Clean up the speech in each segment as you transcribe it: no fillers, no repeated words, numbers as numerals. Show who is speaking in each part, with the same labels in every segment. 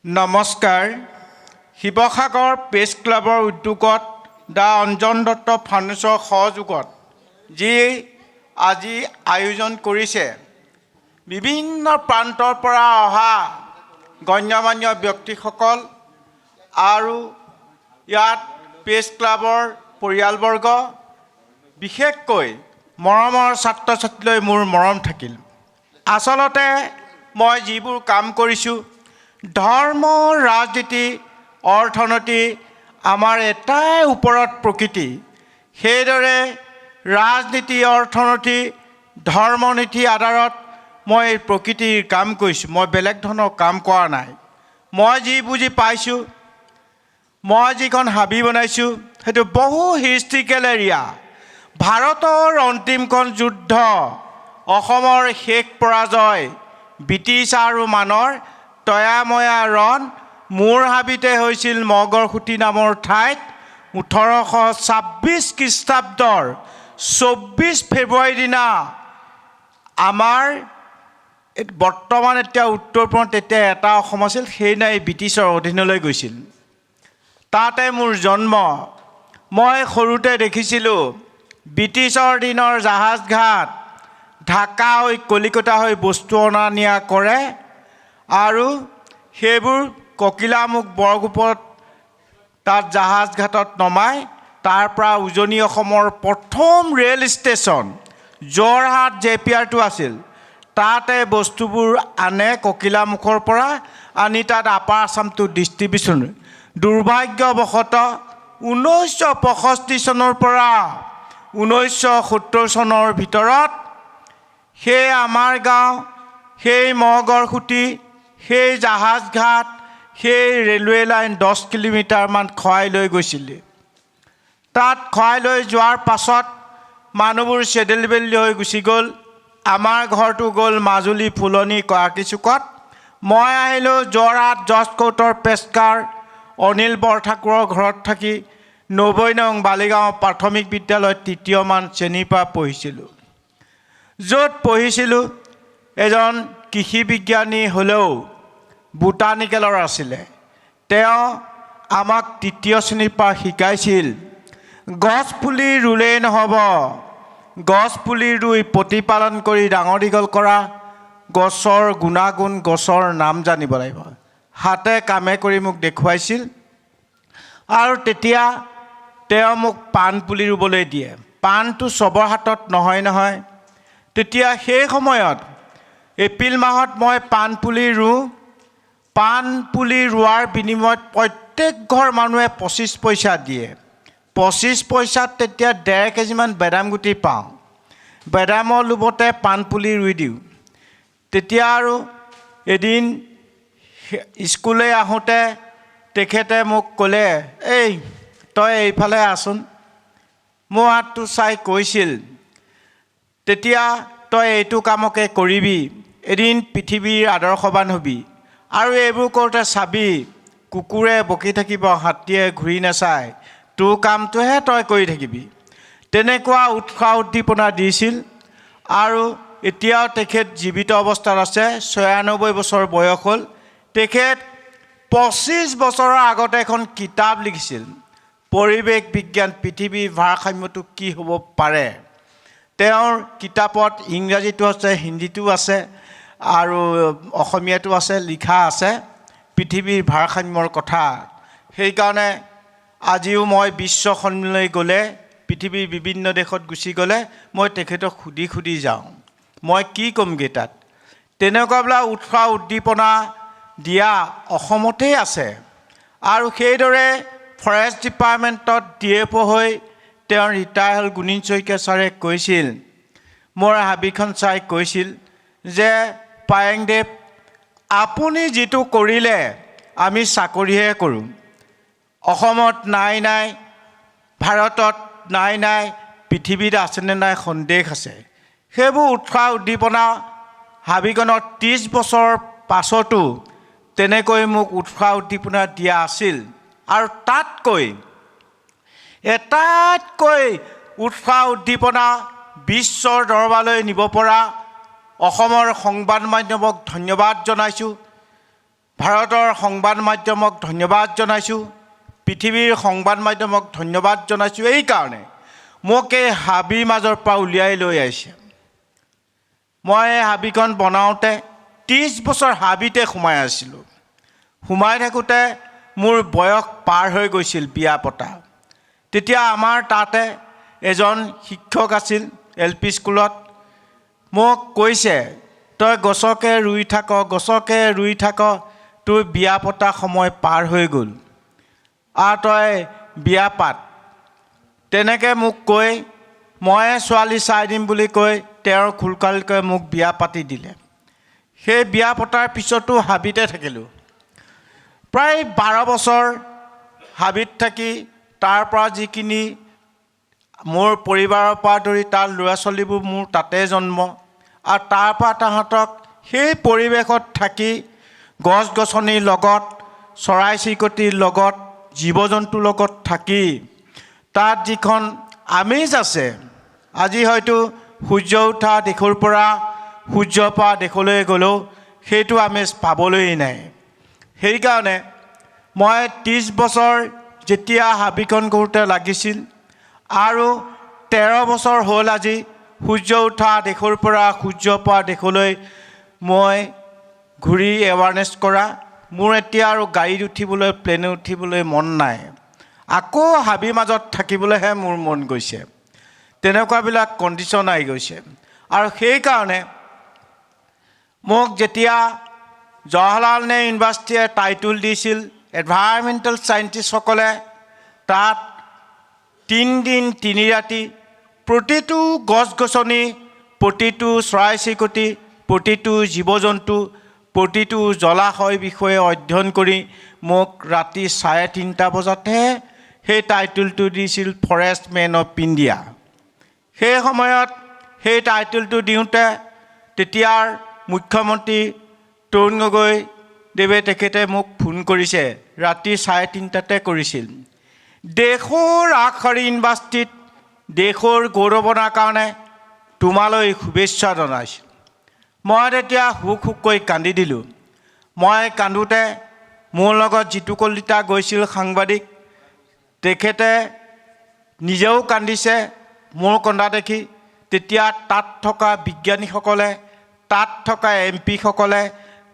Speaker 1: নমস্কাৰ শিৱসাগৰ প্ৰেছ ক্লাবৰ উদ্যোগত দা অঞ্জন দত্ত ফাউণ্ডেশ্যনৰ সহযোগত যি আজি আয়োজন কৰিছে বিভিন্ন প্ৰান্তৰ পৰা অহা গণ্যমান্য ব্যক্তিসকল আৰু ইয়াত প্ৰেছ ক্লাবৰ পৰিয়ালবৰ্গ বিশেষকৈ মৰমৰ ছাত্ৰ ছাত্ৰীলৈ মোৰ মৰম থাকিল। আচলতে মই যিবোৰ কাম কৰিছোঁ ধৰ্ম ৰাজনীতি অৰ্থনীতি আমাৰ এটাই ওপৰত প্ৰকৃতি, সেইদৰে ৰাজনীতি অৰ্থনীতি ধৰ্মনীতি আধাৰত মই প্ৰকৃতিৰ কাম কৰিছোঁ। মই বেলেগ ধৰণৰ কাম কৰা নাই। মই যি বুজি পাইছোঁ, মই যিখন হাবি বনাইছোঁ সেইটো বহু হিষ্ট্ৰিকেল এৰিয়া। ভাৰতৰ অন্তিমখন যুদ্ধ, অসমৰ শেষ পৰাজয়, ব্ৰিটিছ আৰু মানৰ তয়াময়া ৰণ মোৰ হাবিতে হৈছিল মগৰখুটি নামৰ ঠাইত 1826 খ্ৰীষ্টাব্দৰ 24 ফেব্ৰুৱাৰীৰ দিনা। আমাৰ বৰ্তমান এতিয়া উত্তৰ পূৰ্বত তেতিয়া এটা অসম আছিল, সেই নাই ব্ৰিটিছৰ অধীনলৈ গৈছিল। তাতে মোৰ জন্ম। মই সৰুতে দেখিছিলোঁ ব্ৰিটিছৰ দিনৰ জাহাজ ঘাট ঢাকা হৈ কলিকতা হৈ বস্তু অনা নিয়া কৰে আৰু সেইবোৰ ককিলামুখ বৰগোপত তাত জাহাজ ঘাটত নমাই তাৰ পৰা উজনি অসমৰ প্ৰথম ৰেল ষ্টেচন যোৰহাট জেপিয়াৰটো আছিল, তাতে বস্তুবোৰ আনে ককিলামুখৰ পৰা আনি তাত আপাৰ আছামটো ডিষ্ট্ৰিবিউশ্যন। দুৰ্ভাগ্যবশতঃ 1965 চনৰ পৰা 1970 চনৰ ভিতৰত সেই আমাৰ গাঁও, সেই মগৰখুটি, সেই জাহাজ ঘাট, সেই ৰেলৱে লাইন 10 কিলোমিটাৰমান খহাই লৈ গৈছিলে। তাত খহাই লৈ যোৱাৰ পাছত মানুহবোৰ চেডেল বেলি হৈ গুচি গ'ল। আমাৰ ঘৰটো গ'ল মাজুলী ফুলনি কৰাকীচুকত। মই আহিলোঁ যোৰহাট জৰ্জ কৰ্টৰ পেছকাৰ অনিল বৰঠাকুৰৰ ঘৰত থাকি 90 নং বালিগাঁও প্ৰাথমিক বিদ্যালয়ত 3য়মান শ্ৰেণীৰ পৰা পঢ়িছিলোঁ। য'ত পঢ়িছিলোঁ এজন কৃষি বিজ্ঞানী হ'লেও বোটানিকেলৰ আছিলে। তেওঁ আমাক 3য় শ্ৰেণীৰ পৰা শিকাইছিল গছ পুলি ৰুলেই নহ'ব, গছ পুলি ৰুই প্ৰতিপালন কৰি ডাঙৰ দীঘল কৰা, গছৰ গুণাগুণ গছৰ নাম জানিব লাগিব। হাতে কামে কৰি মোক দেখুৱাইছিল আৰু তেতিয়া তেওঁ মোক পাণ পুলি ৰুবলৈ দিয়ে। পাণটো চবৰ হাতত নহয়। তেতিয়া সেই সময়ত এপ্ৰিল মাহত মই পাণ পুলি ৰুওঁ। পাণ পুলি ৰোৱাৰ বিনিময়ত প্ৰত্যেক ঘৰ মানুহে 25 পইচা দিয়ে। 25 পইচাত তেতিয়া 1.5 কেজিমান বেদাম গুটি পাওঁ। বেদামৰ লোভতে পাণ পুলি ৰুই দিওঁ। তেতিয়া আৰু এদিন স্কুললৈ আহোঁতে তেখেতে মোক ক'লে, এই তই এইফালে আছোন। মোৰ হাতটো চাই কৈছিল, তেতিয়া তই এইটো কামকে কৰিবি, এদিন পৃথিৱীৰ আদৰ্শৱান হ'বি। আৰু এইবোৰ কৰোঁতে চাবি কুকুৰে বকি থাকিব, হাতীয়ে ঘূৰি নাচায়, তোৰ কামটোহে তই কৰি থাকিবি। তেনেকুৱা উৎসাহ উদ্দীপনা দিছিল। আৰু এতিয়াও তেখেত জীৱিত অৱস্থাত আছে, 96 বছৰ বয়স হ'ল। তেখেত 25 বছৰৰ আগতে এখন কিতাপ লিখিছিল, পৰিৱেশ বিজ্ঞান, পৃথিৱীৰ ভাৰসাম্যটো কি হ'ব পাৰে। তেওঁৰ কিতাপত ইংৰাজীটো আছে, হিন্দীটো আছে আৰু অসমীয়াটো আছে, লিখা আছে পৃথিৱীৰ ভাৰসাম্যৰ কথা। সেইকাৰণে আজিও মই বিশ্ব সন্মিলনলৈ গ'লে, পৃথিৱীৰ বিভিন্ন দেশত গুচি গ'লে মই তেখেতক সুধি যাওঁ, মই কি ক'মগৈ তাত। তেনেকুৱাবিলাক উৎসাহ উদ্দীপনা দিয়া অসমতেই আছে। আৰু সেইদৰে ফৰেষ্ট ডিপাৰ্টমেণ্টত DFO হৈ তেওঁ ৰিটায়াৰ হ'ল। গুণীন শইকীয়া ছাৰে কৈছিল, মোৰ হাবিখন চাই কৈছিল যে পায়েংদেৱ, আপুনি যিটো কৰিলে আমি চাকৰিহে কৰোঁ। অসমত নাই, ভাৰতত নাই, পৃথিৱীত আছেনে নাই সন্দেহ আছে। সেইবোৰ উৎসাহ উদ্দীপনা হাবিখনত 30 বছৰ পাছতো তেনেকৈ মোক উৎসাহ উদ্দীপনা দিয়া আছিল। আৰু তাতকৈ এটাতকৈ উৎসাহ উদ্দীপনা বিশ্বৰ দৰবাৰলৈ নিব পৰা অসমৰ সংবাদ মাধ্যমক ধন্যবাদ জনাইছোঁ। ভাৰতৰ সংবাদ মাধ্যমক ধন্যবাদ জনাইছোঁ, পৃথিৱীৰ সংবাদ মাধ্যমক ধন্যবাদ জনাইছোঁ এই কাৰণে মোক এই হাবিৰ মাজৰ পৰা উলিয়াই লৈ আহিছে। মই এই হাবিখন বনাওঁতে 30 বছৰ হাবিতে সোমাই আছিলোঁ। সোমাই থাকোঁতে মোৰ বয়স পাৰ হৈ গৈছিল বিয়া পতা। তেতিয়া আমাৰ তাতে এজন শিক্ষক আছিল LP স্কুলত। মোক কৈছে, তই গছকে ৰুই থাক, তোৰ বিয়া পতা সময় পাৰ হৈ গ'ল আৰু তই বিয়া পাত। তেনেকৈ মোক কৈ মই ছোৱালী চাই দিম বুলি কৈ তেওঁৰ খুলকালকৈ মোক বিয়া পাতি দিলে। সেই বিয়া পতাৰ পিছতো হাবিতে থাকিলোঁ। প্ৰায় 12 বছৰ হাবিত থাকি তাৰ পৰা যিখিনি মোৰ পৰিবাৰৰ পৰা ধৰি তাৰ ল'ৰা ছোৱালীবোৰ মোৰ তাতে জন্ম, আৰু তাৰ পৰা তাহাঁতক সেই পৰিৱেশত থাকি গছ গছনিৰ লগত, চৰাই চিৰিকটিৰ লগত, জীৱ জন্তুৰ লগত থাকি তাত যিখন আমেজ আছে, আজি হয়তো সূৰ্য উঠা দিশৰ পৰা সূৰ্য পৰা দিশলৈ গ'লেও সেইটো আমেজ পাবলৈ নাই। সেইকাৰণে মই 30 বছৰ যেতিয়া হাবিখন কৰোঁতে লাগিছিল আৰু 13 বছৰ হ'ল আজি সূৰ্য উঠা দিশৰ পৰা সূৰ্য পৰা দিশলৈ মই ঘূৰি এৱাৰনেছ কৰা। মোৰ এতিয়া আৰু গাড়ীত উঠিবলৈ, প্লেনত উঠিবলৈ মন নাই। আকৌ হাবিৰ মাজত থাকিবলৈহে মোৰ মন গৈছে। তেনেকুৱাবিলাক কণ্ডিশ্যন আহি গৈছে। আৰু সেইকাৰণে মোক যেতিয়া জৱাহৰলাল নেহৰু ইউনিভাৰ্চিটিয়ে টাইটল দিছিল, এনভাইৰমেণ্টেল চাইণ্টিষ্টসকলে তাত 3 দিন 3 ৰাতি প্ৰতিটো গছ গছনি, প্ৰতিটো চৰাই চিৰিকটি, প্ৰতিটো জীৱ জন্তু, প্ৰতিটো জলাশয় বিষয়ে অধ্যয়ন কৰি মোক ৰাতি 3:30 বজাতহে সেই টাইটলটো দিছিল ফৰেষ্ট মেন অফ ইণ্ডিয়া। সেই সময়ত সেই টাইটলটো দিওঁতে তেতিয়াৰ মুখ্যমন্ত্ৰী তৰুণ গগৈদেৱে তেখেতে মোক ফোন কৰিছে, ৰাতি 3:30 কৰিছিল। দেশৰ আগশাৰী ইউনিভাৰ্চিটিত দেশৰ গৌৰৱ অনাৰ কাৰণে তোমালৈ শুভেচ্ছা জনাইছোঁ। মই তেতিয়া হুক হুককৈ কান্দি দিলোঁ। মই কান্দোতে মোৰ লগত জিতু কলিতা গৈছিল সাংবাদিক, তেখেতে নিজেও কান্দিছে মোৰ কন্দা দেখি। তেতিয়া তাত থকা বিজ্ঞানীসকলে, তাত থকা MP সকলে,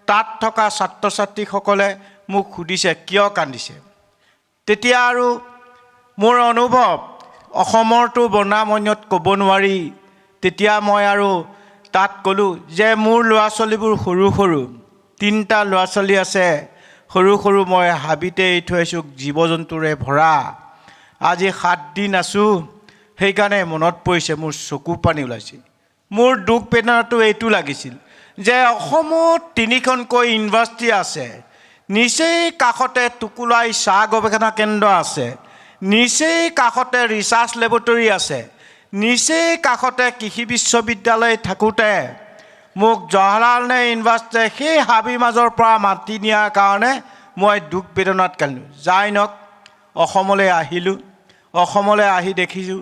Speaker 1: তাত থকা ছাত্ৰ ছাত্ৰীসকলে মোক সুধিছে কিয় কান্দিছে। তেতিয়া আৰু মোৰ অনুভৱ অসমৰতো বৰ্ণামণ্যত ক'ব নোৱাৰি। তেতিয়া মই আৰু তাত ক'লোঁ যে মোৰ ল'ৰা ছোৱালীবোৰ সৰু সৰু, 3টা ল'ৰা ছোৱালী আছে, সৰু সৰু, মই হাবিতে এৰি থৈ আহিছোঁ, জীৱ জন্তুৰে ভৰা। আজি 7 দিন আছোঁ, সেইকাৰণে মনত পৰিছে, মোৰ চকু পানী ওলাইছে। মোৰ দুখ বেদনাটো এইটো লাগিছিল যে অসমত 3খনকৈ ইউনিভাৰ্চিটি আছে, নিচেই কাষতে টুকুলাই চাহ গৱেষণা কেন্দ্ৰ আছে, নিচেই কাষতে ৰিচাৰ্চ লেবৰেটৰী আছে, নিচেই কাষতে কৃষি বিশ্ববিদ্যালয় থাকোঁতে মোক জৱাহৰলাল নেহৰু ইউনিভাৰ্চিটিয়ে সেই হাবিৰ মাজৰ পৰা মাতি নিয়াৰ কাৰণে মই দুখ বেদনাত কান্দিলোঁ। যাই নওক, অসমলৈ আহিলোঁ। অসমলৈ আহি দেখিছোঁ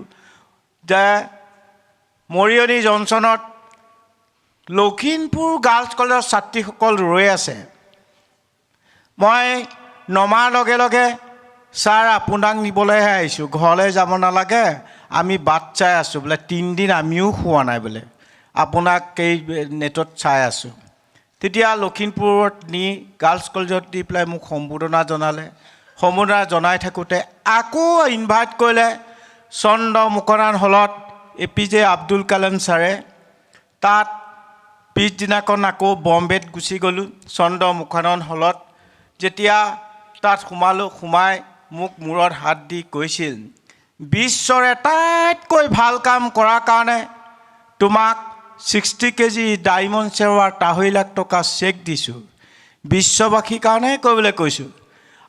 Speaker 1: যে মৰিয়নি জংচনত লখিমপুৰ গাৰ্লছ কলেজৰ ছাত্ৰীসকল ৰৈ আছে। মই নমাৰ লগে লগে, ছাৰ আপোনাক নিবলৈহে আহিছোঁ, ঘৰলৈ যাব নালাগে, আমি বাট চাই আছোঁ বোলে, 3 দিন আমিও খোৱা নাই বোলে, আপোনাক এই নেটত চাই আছোঁ। তেতিয়া লখিমপুৰত নি গাৰ্লছ কলেজত দি পেলাই মোক সম্বোধনা জনালে। সম্বোধনা জনাই থাকোঁতে আকৌ ইনভাইট কৰিলে চন্দ্ৰমুখনান হলত APJ আব্দুল কালাম ছাৰে। তাত পিছদিনাখন আকৌ বম্বেত গুচি গ'লোঁ চন্দ্ৰমুখনান হলত। যেতিয়া তাত সোমালোঁ, সোমাই মোক মূৰত হাত দি কৈছিল, বিশ্বৰ আটাইতকৈ ভাল কাম কৰাৰ কাৰণে তোমাক 60 কেজি ডায়মণ্ড চেৱাৰ 2.5 লাখ টকা চেক দিছোঁ। বিশ্ববাসীৰ কাৰণে কৰিবলৈ কৈছোঁ।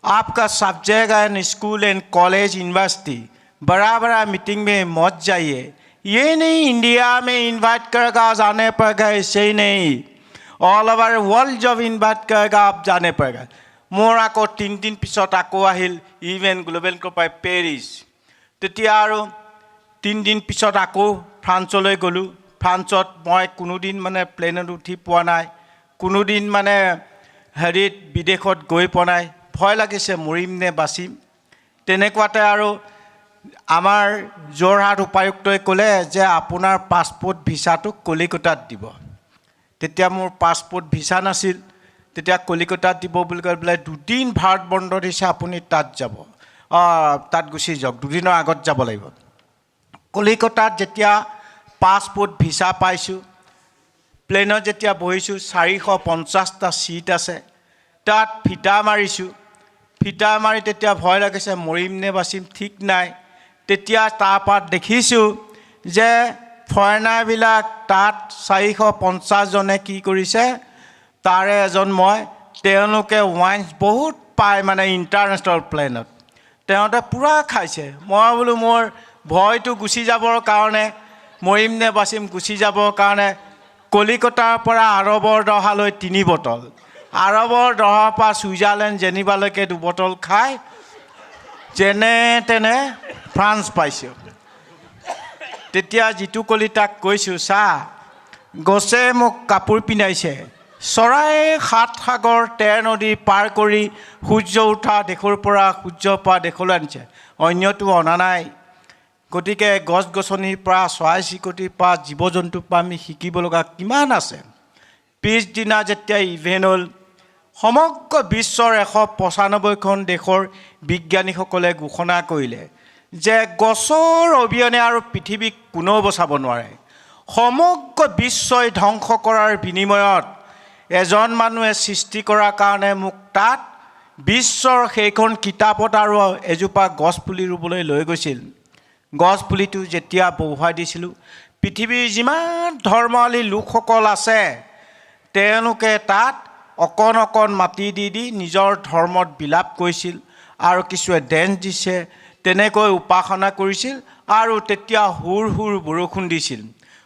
Speaker 1: आपका सब जगह स्कूल एंड कॉलेज यूनिवर्सिटी बड़ा बड़ा मीटिंग में मत जाइए। ये नहीं इंडिया में इन्वाइट करेगा जाने पड़ेगा, ऐसे ही नहीं, ऑल ओवर वर्ल्ड जब इन्वाइट करेगा आप जाने पड़ेगा। मोर आको 3 दिन पिছত आको আহিল इवेंट ग्लोबल कपाय पेरिस। তেতিয়া আৰু 3 দিন পিছত আকৌ ফ্ৰান্সলৈ গ'লোঁ। ফ্ৰান্সত মই কোনোদিন মানে প্লেনত উঠি পোৱা নাই, কোনোদিন মানে হেৰিত বিদেশত গৈ পোৱা নাই, ভয় লাগিছে মৰিম নে বাচিম। তেনেকুৱাতে আৰু আমাৰ যোৰহাট উপায়ুক্তই ক'লে যে আপোনাৰ পাছপোৰ্ট ভিছাটো কলিকতাত দিব। তেতিয়া মোৰ পাছপোৰ্ট ভিছা নাছিল, তেতিয়া কলিকতাত দিব বুলি কৈ পেলাই 2 দিন ভাৰত বন্ধ দিছে, আপুনি তাত যাব, তাত গুচি যাওক, 2 দিনৰ আগত যাব লাগিব। কলিকতাত যেতিয়া পাছপোৰ্ট ভিছা পাইছোঁ, প্লেনত যেতিয়া বহিছোঁ, 450টা ছিট আছে, তাত ফিটা মাৰিছোঁ। ফিটা মাৰি তেতিয়া ভয় লাগিছে মৰিম নে বাচিম ঠিক নাই। তেতিয়া তাৰপৰা দেখিছোঁ যে ফৰেনাৰবিলাক তাত 450জনে কি কৰিছে, তাৰে এজন মই, তেওঁলোকে ৱাইনছ বহুত পায় মানে ইণ্টাৰনেশ্যনেল প্লেনত, তেওঁলোকে পূৰা খাইছে। মই বোলো মোৰ ভয়টো গুচি যাবৰ কাৰণে, মৰিম নে বাচিম গুচি যাবৰ কাৰণে কলিকতাৰ পৰা আৰবৰ দহালৈ 3 বটল, আৰবৰ দহাৰ পৰা ছুইজাৰলেণ্ড জেনিভালৈকে 2 বটল খাই যেনে তেনে ফ্ৰান্স পাইছোঁ। তেতিয়া যিটো কলি তাক কৈছোঁ, চা গছে মোক কাপোৰ পিন্ধাইছে, চৰাই 7 সাগৰ 13 নদী পাৰ কৰি সূৰ্য উঠা দেশৰ পৰা সূৰ্য পৰা দেশলৈ আনিছে, অন্যটো অনা নাই। গতিকে গছ গছনিৰ পৰা, চৰাই চিৰিকটিৰ পৰা, জীৱ জন্তুৰ পৰা আমি শিকিব লগা কিমান আছে। পিছদিনা যেতিয়া ইভেণ্ট হ'ল, সমগ্ৰ বিশ্বৰ 195খন দেশৰ বিজ্ঞানীসকলে ঘোষণা কৰিলে যে গছৰ অবিহনে আৰু পৃথিৱীক কোনেও বচাব নোৱাৰে। সমগ্ৰ বিশ্বই ধ্বংস কৰাৰ বিনিময়ত এজন মানুহে সৃষ্টি কৰাৰ কাৰণে মোক তাত বিশ্বৰ সেইখন কিতাপত আৰু এজোপা গছপুলি ৰুবলৈ লৈ গৈছিল। গছপুলিটো যেতিয়া বহুৱাই দিছিলোঁ, পৃথিৱীৰ যিমান ধৰ্মাৱলী লোকসকল আছে তেওঁলোকে তাত অকণ অকণ মাটি দি দি নিজৰ ধৰ্মত বিলাপ কৰিছিল আৰু কিছুৱে ডেন্স দিছে, তেনেকৈ উপাসনা কৰিছিল। আৰু তেতিয়া হুৰ হুৰ বৰষুণ দিছিল,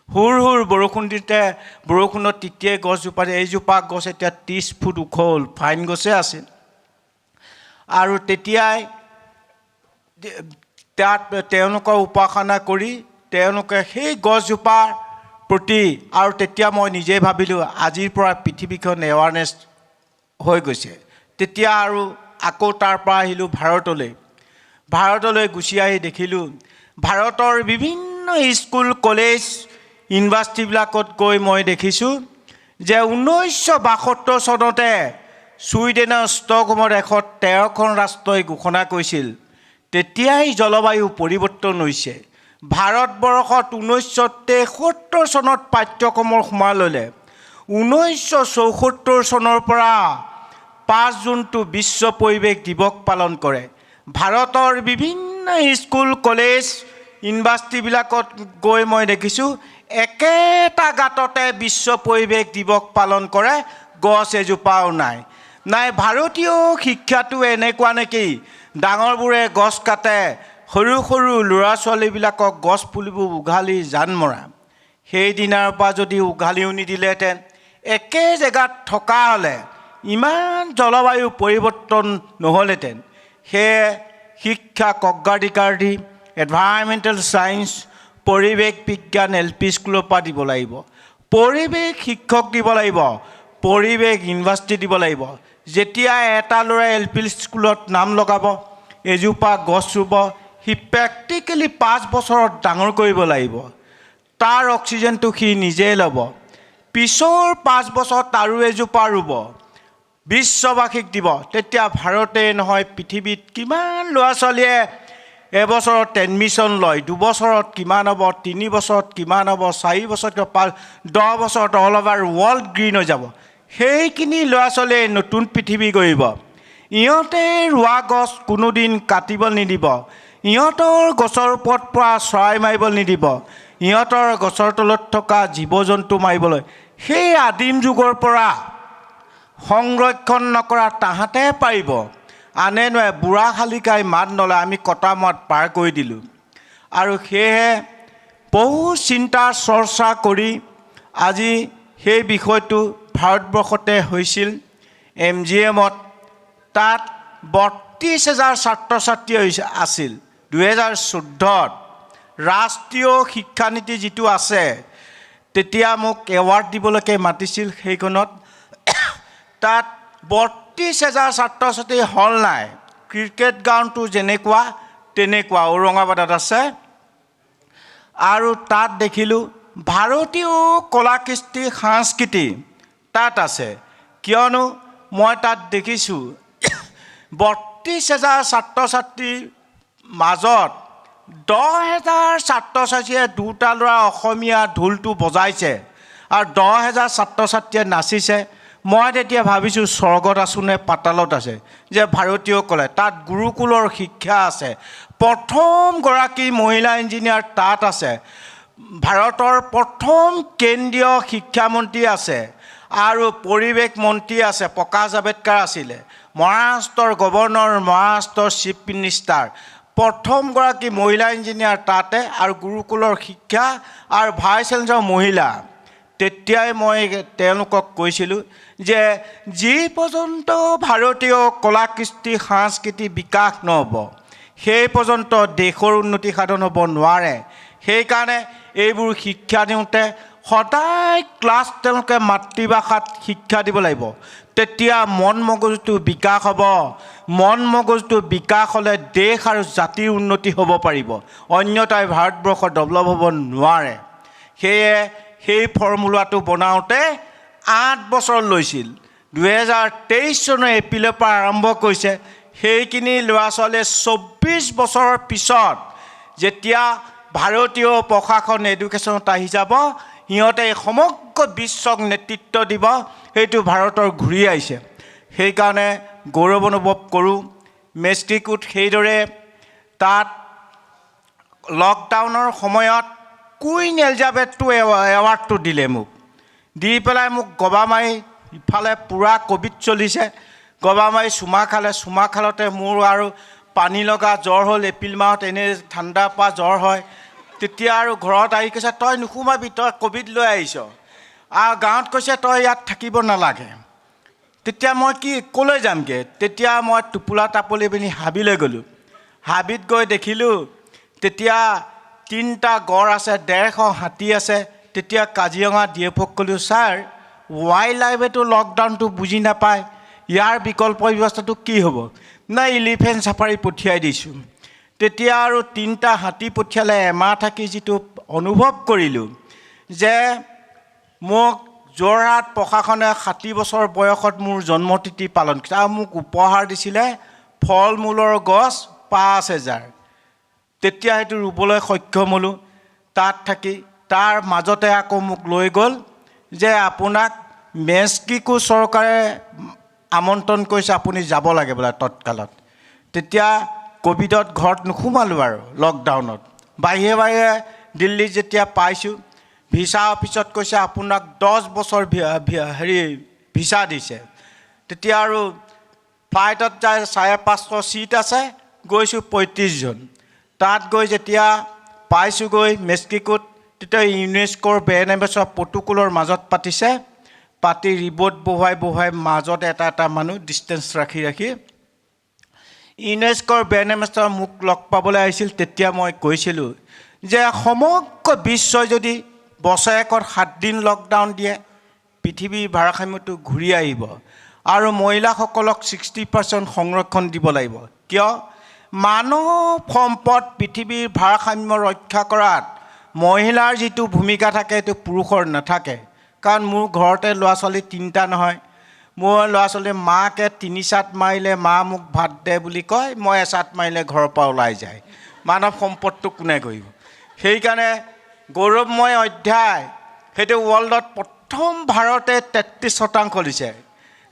Speaker 1: হুৰ হুৰ বৰষুণ দিওঁতে বৰষুণত তিতিয়ে গছজোপা, এইজোপা গছ এতিয়া 30 ফুট ওখ হ'ল, ফাইন গছে আছিল। আৰু তেতিয়াই তাত তেওঁলোকৰ উপাসনা কৰি তেওঁলোকে সেই গছজোপাৰ প্ৰতি, আৰু তেতিয়া মই নিজে ভাবিলোঁ আজিৰ পৰা পৃথিৱীখন এৱাৰনেছ হৈ গৈছে। তেতিয়া আৰু আকৌ তাৰ পৰা আহিলোঁ ভাৰতলৈ গুচি আহি দেখিলোঁ ভাৰতৰ বিভিন্ন স্কুল কলেজ ইউনিভাৰ্চিটিবিলাকত গৈ মই দেখিছোঁ যে 1972 চনতে ছুইডেনৰ ষ্টকহোমত 113খন ৰাষ্ট্ৰই ঘোষণা কৰিছিল, তেতিয়াই জলবায়ু পৰিৱৰ্তন হৈছে। ভাৰতবৰ্ষত 1973 চনত পাঠ্যক্ৰমৰ সোমাই ল'লে। 1974 চনৰ পৰা 5 জুনটো বিশ্ব পৰিৱেশ দিৱস পালন কৰে। ভাৰতৰ বিভিন্ন স্কুল কলেজ ইউনিভাৰ্চিটিবিলাকত গৈ মই দেখিছোঁ একেটা গাঁততে বিশ্ব পৰিৱেশ দিৱস পালন কৰে, গছ এজোপাও নাই। ভাৰতীয় শিক্ষাটো এনেকুৱা নেকি, ডাঙৰবোৰে গছ কাটে, সৰু সৰু ল'ৰা ছোৱালীবিলাকক গছ পুলিবোৰ উঘালি জান মৰা। সেইদিনাৰ পৰা যদি উঘালিও নিদিলেহেঁতেন, একে জেগাত থকা হ'লে ইমান জলবায়ু পৰিৱৰ্তন নহ'লহেঁতেন। সেয়ে শিক্ষাক অগ্ৰাধিকাৰ দি এনভাইৰমেণ্টেল ছায়েন্স, পৰিৱেশ বিজ্ঞান LP স্কুলৰ পৰা দিব লাগিব, পৰিৱেশ শিক্ষক দিব লাগিব, পৰিৱেশ ইউনিভাৰ্চিটি দিব লাগিব। যেতিয়া এটা ল'ৰাই LP স্কুলত নাম লগাব, এজোপা গছ ৰুব, সি প্ৰেক্টিকেলি 5 বছৰত ডাঙৰ কৰিব লাগিব। তাৰ অক্সিজেনটো সি নিজেই ল'ব, পিছৰ 5 বছৰত আৰু এজোপা ৰুব, বিশ্ববাসীক দিব। তেতিয়া ভাৰতেই নহয় পৃথিৱীত কিমান ল'ৰা ছোৱালীয়ে এবছৰত এডমিশ্যন লয়, 2 বছৰত কিমান হ'ব, 3 বছৰত কিমান হ'ব, 4 বছৰত 10 বছৰত অল অভাৰ ৱৰ্ল্ড গ্ৰীণ হৈ যাব। সেইখিনি ল'ৰা ছোৱালীয়ে নতুন পৃথিৱী গঢ়িব। ইহঁতে ৰোৱা গছ কোনোদিন কাটিব নিদিব, ইহঁতৰ গছৰ ওপৰত পৰা চৰাই মাৰিব নিদিব, ইহঁতৰ গছৰ তলত থকা জীৱ জন্তু মাৰিবলৈ সেই আদিম যুগৰ পৰা সংৰক্ষণ নকৰা তাহাঁতে পাৰিব, আনে নহয়। বুঢ়া শালিকাই মাত নলয়, আমি কটা মাত পাৰ কৰি দিলোঁ। আৰু সেয়েহে বহু চিন্তা চৰ্চা কৰি আজি সেই বিষয়টো ভাৰতবৰ্ষতে হৈছিল MGMত। তাত 32,000 ছাত্ৰ ছাত্ৰী আছিল 2014ত। ৰাষ্ট্ৰীয় শিক্ষানীতি যিটো আছে, তেতিয়া মোক এৱাৰ্ড দিবলৈকে মাতিছিল সেইখনত। তাত 32,000 ছাত্ৰ ছাত্ৰী হল নাই ক্ৰিকেট গ্ৰাউণ্ডটো যেনেকুৱা তেনেকুৱা ঔৰংগাবাদত আছে আৰু তাত দেখিলোঁ ভাৰতীয় কলা কৃষ্টি সংস্কৃতি তাত আছে কিয়নো মই তাত দেখিছোঁ 32,000 ছাত্ৰ ছাত্ৰীৰ মাজত 10,000 ছাত্ৰ ছাত্ৰীয়ে দুটা ল'ৰা অসমীয়া ঢোলটো বজাইছে আৰু 10,000 ছাত্ৰ ছাত্ৰীয়ে নাচিছে মই তেতিয়া ভাবিছোঁ স্বৰ্গত আছোঁ নে পাতালত আছে যে ভাৰতীয়সকলে তাত গুৰুকুলৰ শিক্ষা আছে প্ৰথমগৰাকী মহিলা ইঞ্জিনিয়াৰ তাত আছে ভাৰতৰ প্ৰথম কেন্দ্ৰীয় শিক্ষামন্ত্ৰী আছে আৰু পৰিৱেশ মন্ত্ৰী আছে প্ৰকাশ জাভেদকাৰ আছিলে মহাৰাষ্ট্ৰৰ গভৰ্ণৰ মহাৰাষ্ট্ৰৰ চিফ মিনিষ্টাৰ প্ৰথমগৰাকী মহিলা ইঞ্জিনিয়াৰ তাতে আৰু গুৰুকুলৰ শিক্ষা আৰু ভাইচ চেঞ্চেলৰ মহিলা তেতিয়াই মই তেওঁলোকক কৈছিলোঁ যে যি পৰ্যন্ত ভাৰতীয় কলা কৃষ্টি সংস্কৃতি বিকাশ নহ'ব সেই পৰ্যন্ত দেশৰ উন্নতি সাধন হ'ব নোৱাৰে সেইকাৰণে এইবোৰ শিক্ষা দিওঁতে সদায় ক্লাছ তেওঁলোকে মাতৃভাষাত শিক্ষা দিব লাগিব তেতিয়া মন মগজুটো বিকাশ হ'ব মন মগজুটো বিকাশ হ'লে দেশ আৰু জাতিৰ উন্নতি হ'ব পাৰিব অন্যথাই ভাৰতবৰ্ষ ডেভেলপ হ'ব নোৱাৰে সেয়ে সেই ফৰ্মুলাটো বনাওঁতে 8 বছৰ লৈছিল 2023 চনৰ এপ্ৰিলৰ পৰা আৰম্ভ কৰিছে সেইখিনি ল'ৰা ছোৱালীয়ে 24 বছৰৰ পিছত যেতিয়া ভাৰতীয় প্ৰশাসন এডুকেশ্যনত আহি যাব সিহঁতে সমগ্ৰ বিশ্বক নেতৃত্ব দিব সেইটো ভাৰতৰ ঘূৰি আহিছে সেইকাৰণে গৌৰৱ অনুভৱ কৰোঁ মেক্সিকোত সেইদৰে তাত লকডাউনৰ সময়ত কুইন এলিজাবেথটো এৱাৰ্ডটো দিলে মোক দি পেলাই মোক গবা মাৰি ইফালে পূৰা ক'ভিড চলিছে গবা মাৰি চুমা খালতে মোৰ আৰু পানী লগা জ্বৰ হ'ল এপ্ৰিল মাহত এনেই ঠাণ্ডা পৰা জ্বৰ হয় তেতিয়া আৰু ঘৰত আহি কৈছে তই নুসুমাবি তই ক'ভিড লৈ আহিছ আৰু গাঁৱত কৈছে তই ইয়াত থাকিব নালাগে তেতিয়া মই কি ক'লৈ যামগৈ তেতিয়া মই টোপোলা টাপলি পিনি হাবিলৈ গ'লোঁ হাবিত গৈ দেখিলোঁ তেতিয়া 3টা গড় আছে 150 হাতী আছে তেতিয়া কাজিৰঙা ডিএফঅ'ক ক'লোঁ ছাৰ ৱাইল্ড লাইফেতো লকডাউনটো বুজি নাপায় ইয়াৰ বিকল্প ব্যৱস্থাটো কি হ'ব নাই এলিফেণ্ট চাফাৰী পঠিয়াই দিছোঁ তেতিয়া আৰু 3টা হাতী পঠিয়ালে এমাহ থাকি যিটো অনুভৱ কৰিলোঁ যে মোক যোৰহাট প্ৰশাসনে 60 বছৰ বয়সত মোৰ জন্মতিথি পালন কৰিছে আৰু মোক উপহাৰ দিছিলে ফল মূলৰ গছ 5,000 তেতিয়া সেইটো ৰুবলৈ সক্ষম হ'লোঁ তাত থাকি তাৰ মাজতে আকৌ মোক লৈ গ'ল যে আপোনাক মেক্সিকো চৰকাৰে আমন্ত্ৰণ কৰিছে আপুনি যাব লাগে বোলে তৎকালত তেতিয়া ক'ভিডত ঘৰত নোসোমালোঁ আৰু লকডাউনত বাহিৰে দিল্লীত যেতিয়া পাইছোঁ ভিছা অফিচত কৈছে আপোনাক 10 বছৰ ভিছা দিছে তেতিয়া আৰু ফ্লাইটত যায় 550 ছিট আছে গৈছোঁ 35 জন তাত গৈ যেতিয়া পাইছোঁগৈ মেক্সিকোত তেতিয়া ইউনেস্কোৰ ব্ৰেণ্ড এম্বেছাডৰ প্ৰট'কলৰ মাজত পাতিছে পাতি ৰিবট বহুৱাই মাজত এটা মানুহ ডিষ্টেঞ্চ ৰাখি ইউনেস্কোৰ ব্ৰেণ্ড এম্বেছাডৰ মোক লগ পাবলৈ আহিছিল তেতিয়া মই কৈছিলোঁ যে সমগ্ৰ বিশ্বই যদি বছৰেকত 7 দিন লকডাউন দিয়ে পৃথিৱীৰ ভাৰসাম্যটো ঘূৰি আহিব আৰু মহিলাসকলক 60% সংৰক্ষণ দিব লাগিব কিয় মানৱ সম্পদ পৃথিৱীৰ ভাৰসাম্য ৰক্ষা কৰাত মহিলাৰ যিটো ভূমিকা থাকে সেইটো পুৰুষৰ নাথাকে কাৰণ মোৰ ঘৰতে ল'ৰা ছোৱালী 3টা নহয় মোৰ ল'ৰা ছোৱালী মাকে 3 চাট মাৰিলে মা মোক ভাত দে বুলি কয় মই এচাট মাৰিলে ঘৰৰ পৰা ওলাই যায় মানৱ সম্পদটো কোনে কৰিব সেইকাৰণে গৌৰৱময় অধ্যায় সেইটো ৱৰ্ল্ডত প্ৰথম ভাৰতে 33% দিছে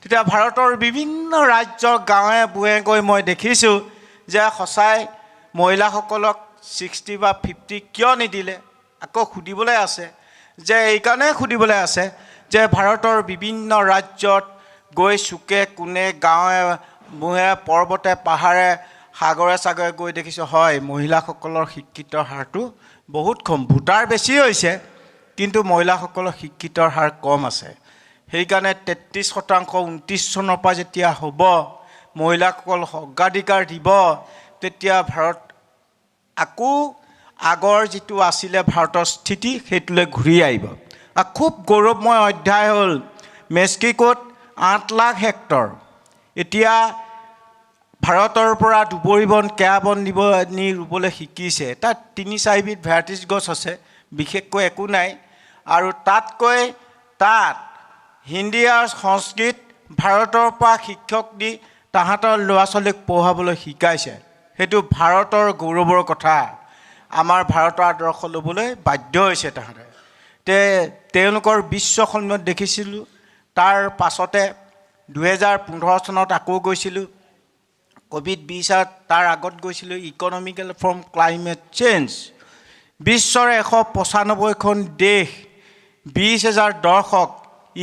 Speaker 1: তেতিয়া ভাৰতৰ বিভিন্ন ৰাজ্যৰ গাঁৱে বুৱে গৈ মই দেখিছোঁ যে সঁচাই মহিলাসকলক 60 বা 50 কিয় নিদিলে আকৌ সুধিবলৈ আছে যে এইকাৰণে সুধিবলৈ আছে যে ভাৰতৰ বিভিন্ন ৰাজ্যত গৈ চুকে কোণে গাঁৱে বুৱে পৰ্বতে পাহাৰে সাগৰে সাগৰে গৈ দেখিছোঁ হয় মহিলাসকলৰ শিক্ষিতৰ হাৰটো বহুত কম ভোটাৰ বেছি হৈছে কিন্তু মহিলাসকলৰ শিক্ষিতৰ হাৰ কম আছে সেইকাৰণে 33% 29 চনৰ পৰা যেতিয়া হ'ব মহিলাসকল অগ্ৰাধিকাৰ দিব তেতিয়া ভাৰত আকৌ আগৰ যিটো আছিলে ভাৰতৰ স্থিতি সেইটোলৈ ঘূৰি আহিব খুব গৌৰৱময় অধ্যায় হ'ল মেক্সিকোত 8 লাখ হেক্টৰ এতিয়া ভাৰতৰ পৰা দুবৰি বন কেয়া বন নি ৰুবলৈ শিকিছে। তাত 3-4 বিধ ভেৰাইটিজ গছ আছে, বিশেষকৈ একো নাই। আৰু তাতকৈ তাত হিন্দী আৰু সংস্কৃত ভাৰতৰ পৰা শিক্ষক দি তাহাঁতৰ ল'ৰা ছোৱালীক পঢ়াবলৈ শিকাইছে। সেইটো ভাৰতৰ গৌৰৱৰ কথা। আমাৰ ভাৰতৰ আদৰ্শ ল'বলৈ বাধ্য হৈছে তাহাঁতে। তেওঁলোকৰ বিশ্ব সন্মিলন দেখিছিলোঁ। তাৰ পাছতে 2015 চনত আকৌ গৈছিলোঁ। COVID-20 তাৰ আগত গৈছিলোঁ। ইকনমিকেল ফ্ৰম ক্লাইমেট চেঞ্জ, বিশ্বৰ 195খন দেশ, 20,000 দৰ্শক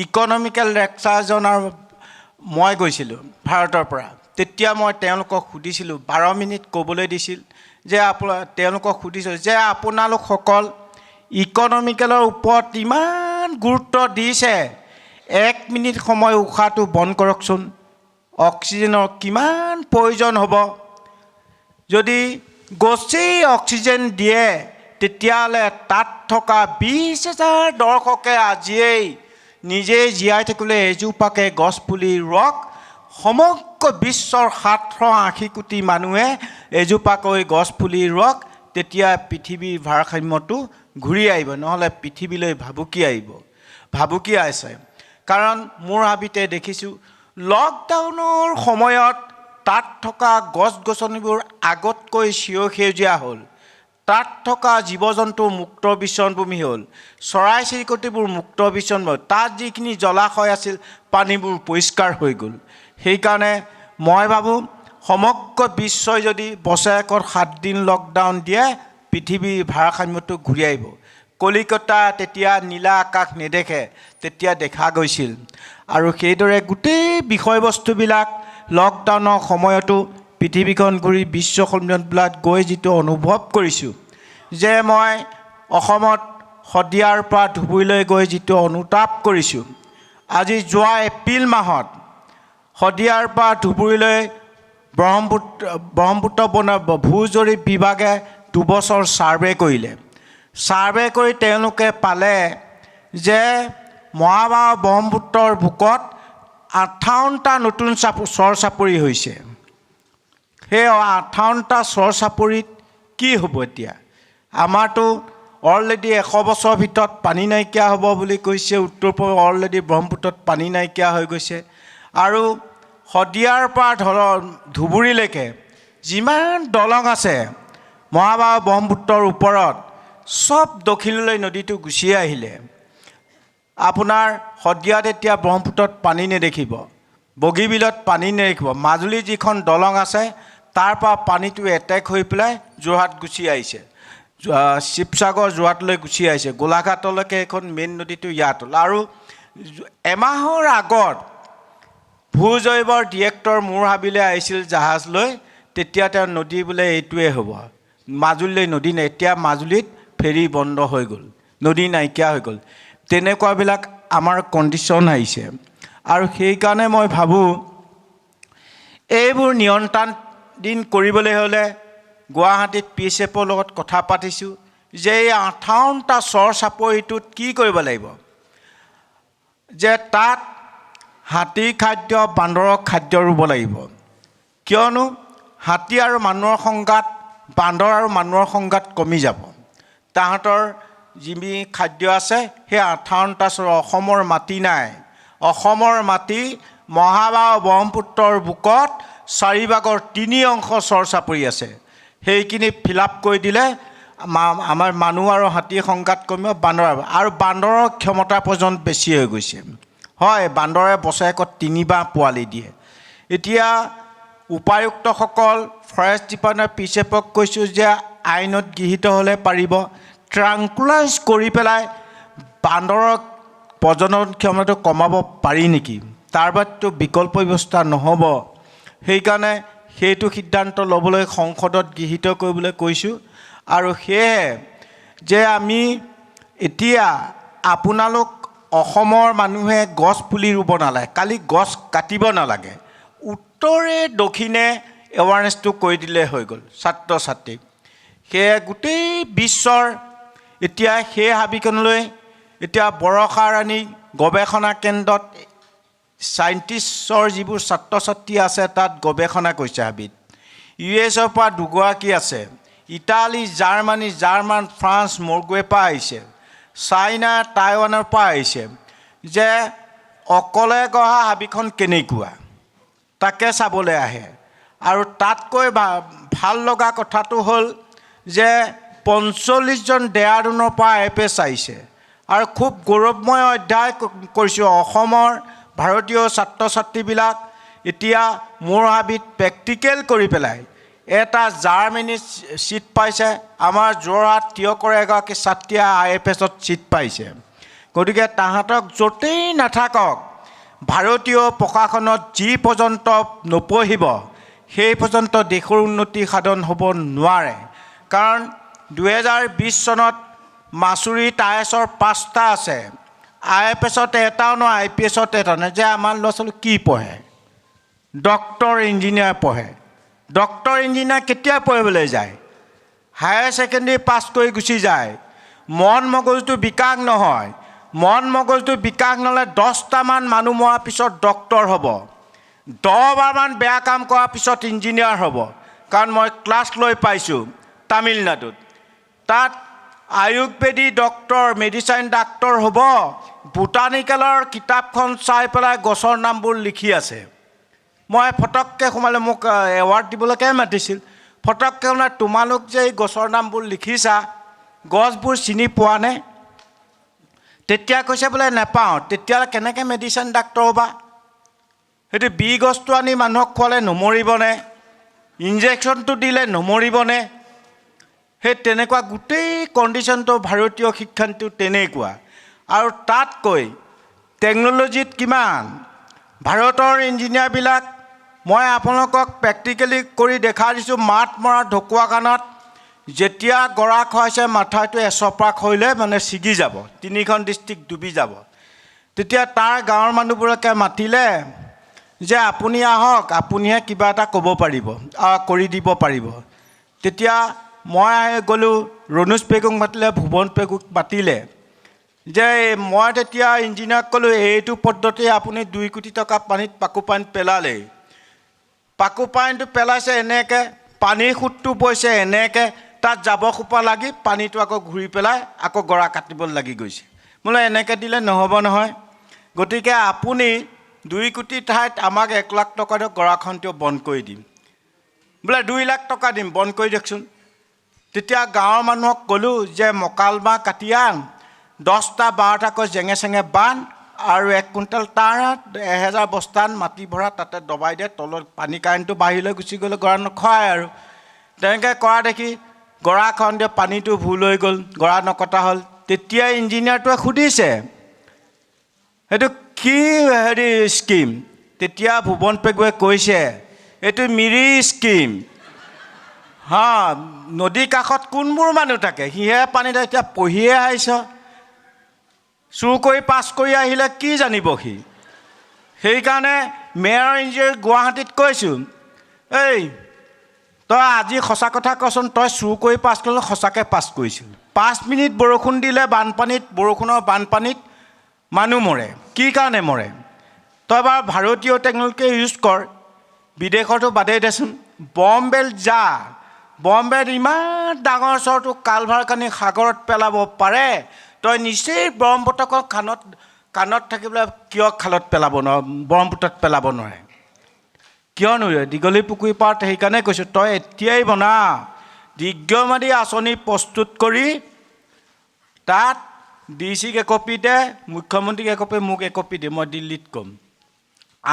Speaker 1: ইকনমিকেল লেকচাৰজনৰ মই গৈছিলোঁ ভাৰতৰ পৰা। তেতিয়া মই তেওঁলোকক সুধিছিলোঁ, 12 মিনিট ক'বলৈ দিছিল, যে তেওঁলোকক সুধিছোঁ যে আপোনালোকসকল ইকনমিকেলৰ ওপৰত ইমান গুৰুত্ব দিছে, 1 মিনিট সময় উশাহটো বন্ধ কৰকচোন। অক্সিজেনৰ কিমান প্ৰয়োজন হ'ব? যদি গছেই অক্সিজেন দিয়ে, তেতিয়াহ'লে তাত থকা 20,000 দৰ্শকে আজিয়েই নিজেই জীয়াই থাকিলে এজোপাকে গছপুলি ৰুৱক। সমগ্ৰ বিশ্বৰ 780 কোটি মানুহে এজোপাকৈ গছপুলি ৰুৱক। তেতিয়া পৃথিৱীৰ ভাৰসাম্যটো ঘূৰি আহিব, নহ'লে পৃথিৱীলৈ ভাবুকি আহিব, ভাবুকি আছে। কাৰণ মোৰ হাবিতে দেখিছোঁ লকডাউনৰ সময়ত তাত থকা গছ গছনিবোৰ আগতকৈ সেউজীয়া হ'ল। তাত থকা জীৱ জন্তু মুক্ত বিচৰণভূমি হ'ল, চৰাই চিৰিকটিবোৰ মুক্ত বিচৰণ। তাত যিখিনি জলাশয় আছিল পানীবোৰ পৰিষ্কাৰ হৈ গ'ল। সেইকাৰণে মই ভাবোঁ সমগ্ৰ বিশ্বই যদি বছৰেকত 7 দিন লকডাউন দিয়ে, পৃথিৱীৰ ভাৰসাম্যটো ঘূৰি আহিব। কলিকতা তেতিয়া নীলা আকাশ নেদেখে, তেতিয়া দেখা গৈছিল। আৰু সেইদৰে গোটেই বিষয়বস্তুবিলাক লকডাউনৰ সময়তো পৃথিৱীখন ঘূৰি বিশ্ব সন্মিলনবিলাক গৈ যিটো অনুভৱ কৰিছোঁ, যে মই অসমত শদিয়াৰ পৰা ধুবুৰীলৈ গৈ যিটো অনুতাপ কৰিছোঁ। আজি যোৱা এপ্ৰিল মাহত শদিয়াৰ পৰা ধুবুৰীলৈ ব্ৰহ্মপুত্ৰ ভূ জৰীপ বিভাগে 2 বছৰ ছাৰ্ভে কৰিলে। ছাৰ্ভে কৰি তেওঁলোকে পালে যে মহাবাহু ব্ৰহ্মপুত্ৰৰ বুকত 58টা নতুন চৰ চাপৰি হৈছে। সেই 58টা চৰ চাপৰিত কি হ'ব এতিয়া? আমাৰতো অলৰেডি 100 বছৰৰ ভিতৰত পানী নাইকিয়া হ'ব বুলি কৈছে। উত্তৰ পূব অলৰেডি ব্ৰহ্মপুত্ৰত পানী নাইকিয়া হৈ গৈছে। আৰু শদিয়াৰ পৰা ধুবুৰীলৈকে যিমান দলং আছে মহাবাহু ব্ৰহ্মপুত্ৰৰ ওপৰত, চব দক্ষিণলৈ নদীটো গুচি আহিলে। আপোনাৰ শদিয়াত এতিয়া ব্ৰহ্মপুত্ৰত পানী নেদেখিব, বগীবিলত পানী নেদেখিব। মাজুলী যিখন দলং আছে তাৰ পৰা পানীটো এটেক হৈ পেলাই যোৰহাট গুচি আহিছে, শিৱসাগৰ যোৰহাটলৈ গুচি আহিছে, গোলাঘাটলৈকে এখন মেইন নদীটো ইয়াত হ'ল। আৰু এমাহৰ আগত ভূ জৈৱৰ ডিৰেক্টৰ মোৰ হাবিলৈ আহিছিল জাহাজ লৈ। তেতিয়া তেওঁ নদী বোলে এইটোৱে হ'ব, মাজুলীলৈ নদী নাই। এতিয়া মাজুলীত ফেৰী বন্ধ হৈ গ'ল, নদী নাইকিয়া হৈ গ'ল। তেনেকুৱাবিলাক আমাৰ কণ্ডিশ্যন আহিছে। আৰু সেইকাৰণে মই ভাবোঁ এইবোৰ নিয়ন্ত্ৰণ কৰিবলৈ হ'লে গুৱাহাটীত PSFৰ লগত কথা পাতিছোঁ যে এই 58টা চৰ চাপৰিটোত কি কৰিব লাগিব, যে তাত হাতীৰ খাদ্য, বান্দৰৰ খাদ্য ৰুব লাগিব। কিয়নো হাতী আৰু মানুহৰ সংঘাত, বান্দৰ আৰু মানুহৰ সংঘাত কমি যাব। তাহাঁতৰ যি খাদ্য আছে সেই 58টা চৰ। অসমৰ মাটি নাই, অসমৰ মাটি মহাবাহু ব্ৰহ্মপুত্ৰৰ বুকত 4ভাগৰ 3 অংশ চৰ চাপৰি আছে। সেইখিনি ফিল আপ কৰি দিলে আমাৰ মানুহ আৰু হাতীৰ সংঘাত কমিব, বান্দৰ আৰু বান্দৰৰ ক্ষমতা পৰ্যন্ত বেছি হৈ গৈছে। হয়, বান্দৰে বছৰেকত 3 বাৰ পোৱালি দিয়ে। এতিয়া উপায়ুক্তসকল, ফৰেষ্ট ডিপাৰ্টমেণ্ট, PSFক কৈছোঁ যে আইনত গৃহীত হ'লে পাৰিব ট্ৰাংকুলাইজ কৰি পেলাই বান্দৰৰ প্ৰজনন ক্ষমতাটো কমাব পাৰি নেকি? তাৰ বাদতো বিকল্প ব্যৱস্থা নহ'ব। সেইকাৰণে সেইটো সিদ্ধান্ত ল'বলৈ সংসদত গৃহীত কৰিবলৈ কৈছোঁ। আৰু সেয়েহে যে আমি এতিয়া আপোনালোক অসমৰ মানুহে গছ পুলি ৰুব নালাগে, কালি গছ কাটিব নালাগে, উত্তৰে দক্ষিণে এৱাৰনেছটো কৰি দিলে হৈ গ'ল ছাত্ৰ ছাত্ৰীক। সেয়ে গোটেই বিশ্বৰ এতিয়া সেই হাবিখনলৈ এতিয়া বৰষাৰাণী গৱেষণা কেন্দ্ৰত চাইণ্টিষ্টৰ যিবোৰ ছাত্ৰ ছাত্ৰী আছে তাত গৱেষণা কৰিছে হাবিত। US-ৰ পৰা দুগৰাকী আছে, ইটালী, জাৰ্মান, ফ্ৰান্স, নৰৱেৰ পৰা আহিছে, চাইনা, টাইৱানৰ পৰা আহিছে, যে অকলে গঢ়া হাবিখন কেনেকুৱা তাকে চাবলৈ আহে। আৰু তাতকৈ ভাল লগা কথাটো হ'ল যে 45জন দেহৰাদুনৰ পৰা IFS আহিছে। আৰু খুব গৌৰৱময় অধ্যায় কৰিছোঁ, অসমৰ ভাৰতীয় ছাত্ৰ ছাত্ৰীবিলাক এতিয়া মোৰ হাবিত প্ৰেক্টিকেল কৰি পেলাই এটা জাৰ্মানী ছিট পাইছে, আমাৰ যোৰহাট তিয়কৰ এগৰাকী ছাত্ৰীয়ে IFS-ত ছিট পাইছে। গতিকে তাহাঁতক য'তেই নাথাকক ভাৰতীয় প্ৰশাসনত যি পৰ্যন্ত নপঢ়িব সেই পৰ্যন্ত দেশৰ উন্নতি সাধন হ'ব নোৱাৰে। কাৰণ 2020 চনত মাচুৰীত IAS-ৰ 5টা আছে, IFS-ত এটাও নহয়, IPS-ত এটা নহয়, যে আমাৰ ল'ৰা ছোৱালী কি পঢ়ে? ডক্টৰ ইঞ্জিনিয়াৰ পঢ়ে। ডক্টৰ ইঞ্জিনিয়াৰ কেতিয়া পঢ়িবলৈ যায়? হায়াৰ ছেকেণ্ডেৰী পাছ কৰি গুচি যায়। মন মগজুটো বিকাশ নহয়। মন মগজুটো বিকাশ নহ'লে 10টামান মানুহ মৰাৰ পিছত ডক্টৰ হ'ব, 10বাৰমান বেয়া কাম কৰাৰ পিছত ইঞ্জিনিয়াৰ হ'ব। কাৰণ মই ক্লাছ লৈ পাইছোঁ তামিলনাডুত, তাত আয়ুৰ্বেদিক ডক্টৰ, মেডিচাইন ডাক্তৰ হ'ব, বোটানিকেলৰ কিতাপখন চাই পেলাই গছৰ নামবোৰ লিখি আছে। মই ফটককৈ সোমালে, মোক এৱাৰ্ড দিবলৈকে মাতিছিল। ফটককৈ সোমালে, তোমালোক যে এই গছৰ নামবোৰ লিখিছা, গছবোৰ চিনি পোৱা নে? তেতিয়া কৈছে বোলে নেপাওঁ। তেতিয়াহ'লে কেনেকৈ মেডিচিন ডাক্তৰ হ'বা? সেইটো গছটো আনি মানুহক খোৱালে নমৰিবনে? ইনজেকশ্যনটো দিলে নমৰিবনে? সেই তেনেকুৱা গোটেই কণ্ডিশ্যনটো ভাৰতীয় শিক্ষানীতিটো তেনেকুৱা। আৰু তাতকৈ টেকন'লজিত কিমান ভাৰতৰ ইঞ্জিনিয়াৰবিলাক, মই আপোনালোকক প্ৰেক্টিকেলি কৰি দেখাই দিছোঁ। মাত মৰা ঢকুৱাখানাত যেতিয়া গৰা খহাইছে, মাথাটো এচপাক হৈলে মানে ছিগি যাব, 3খন ডিষ্ট্ৰিক্ট ডুবি যাব। তেতিয়া তাৰ গাঁৱৰ মানুহবোৰকে মাতিলে যে আপুনি আহক, আপুনিহে কিবা এটা ক'ব পাৰিব, কৰি দিব পাৰিব। তেতিয়া মই গ'লোঁ, ৰণোজ পেগুক মাতিলে, ভুৱন পেগুক মাতিলে, যে মই তেতিয়া ইঞ্জিনিয়াৰক ক'লোঁ, এইটো পদ্ধতি আপুনি 2 কোটি টকা পানীত পানীত পেলালে, পানীটো পেলাইছে এনেকৈ, পানীৰ সোঁতটো বৈছে এনেকৈ, তাত জাবৰ সোপা লাগি পানীটো আকৌ ঘূৰি পেলাই আকৌ গৰা কাটিব লাগি গৈছে। বোলে এনেকৈ দিলে নহ'ব নহয়। গতিকে আপুনি 2 কোটি ঠাইত আমাক 1 লাখ টকা দিয়ক, গৰাখন তেওঁ বন্ধ কৰি দিম। বোলে 2 লাখ টকা দিম, বন্ধ কৰি দিয়কচোন। তেতিয়া গাঁৱৰ মানুহক ক'লোঁ যে মকাল বাঁহ কাটি আন, 10টা 12টাকৈ জেঙে চেঙে বান্ধ, আৰু 1 কুইণ্টেল তাৰ 1000 বস্তান মাটি ভৰা তাতে দবাই দিয়ে, তলত পানী কাৰেণ্টটো বাহিৰলৈ গুচি গ'লে গৰা নখহায়। আৰু তেনেকৈ কৰা দেখি গৰাখন দিয়ে পানীটো ভুল হৈ গ'ল, গৰা নকটা হ'ল। তেতিয়া ইঞ্জিনিয়াৰটোৱে সুধিছে, সেইটো কি স্কিম? তেতিয়া ভুৱন পেগুৱে কৈছে, এইটো মিৰি স্কিম। নদীৰ কাষত কোনবোৰ মানুহ থাকে? সিহে পানীত এতিয়া পঢ়িয়ে আহিছ, চুৰ কৰি পাছ কৰি আহিলে কি জানিব সি? সেইকাৰণে মেয়ৰ ইঞ্জিনিয়াৰ গুৱাহাটীত কৈছোঁ, এই তই আজি সঁচা কথা কচোন, তই চুৰ কৰি পাছ কৰিলে? সঁচাকৈ পাছ কৰিছোঁ। 5 মিনিট বৰষুণ দিলে বানপানীত, বৰষুণৰ বানপানীত মানুহ মৰে। কি কাৰণে মৰে? তই বাৰু ভাৰতীয় টেকন'লজি ইউজ কৰ, বিদেশতো বাদেই দেচোন। বম্বেত যা, বম্বেত ইমান ডাঙৰ চহৰটো কালভাৰ কানি সাগৰত পেলাব পাৰে, তই নিচেই ব্ৰহ্মপুত্ৰখন কাণত থাকি পেলাই কিয় খালত পেলাব নোৱাৰ, ব্ৰহ্মপুত্ৰত পেলাব নোৱাৰে? কিয় নোৱাৰে? দীঘলী পুখুৰী পাৰত সেইকাৰণে কৈছোঁ, তই এতিয়াই বনা, দীৰ্ঘম্যাদী আঁচনি প্ৰস্তুত কৰি তাত DC-ক একপি দে, মুখ্যমন্ত্ৰীক একপি, মোক একপি দে, মই দিল্লীত ক'ম।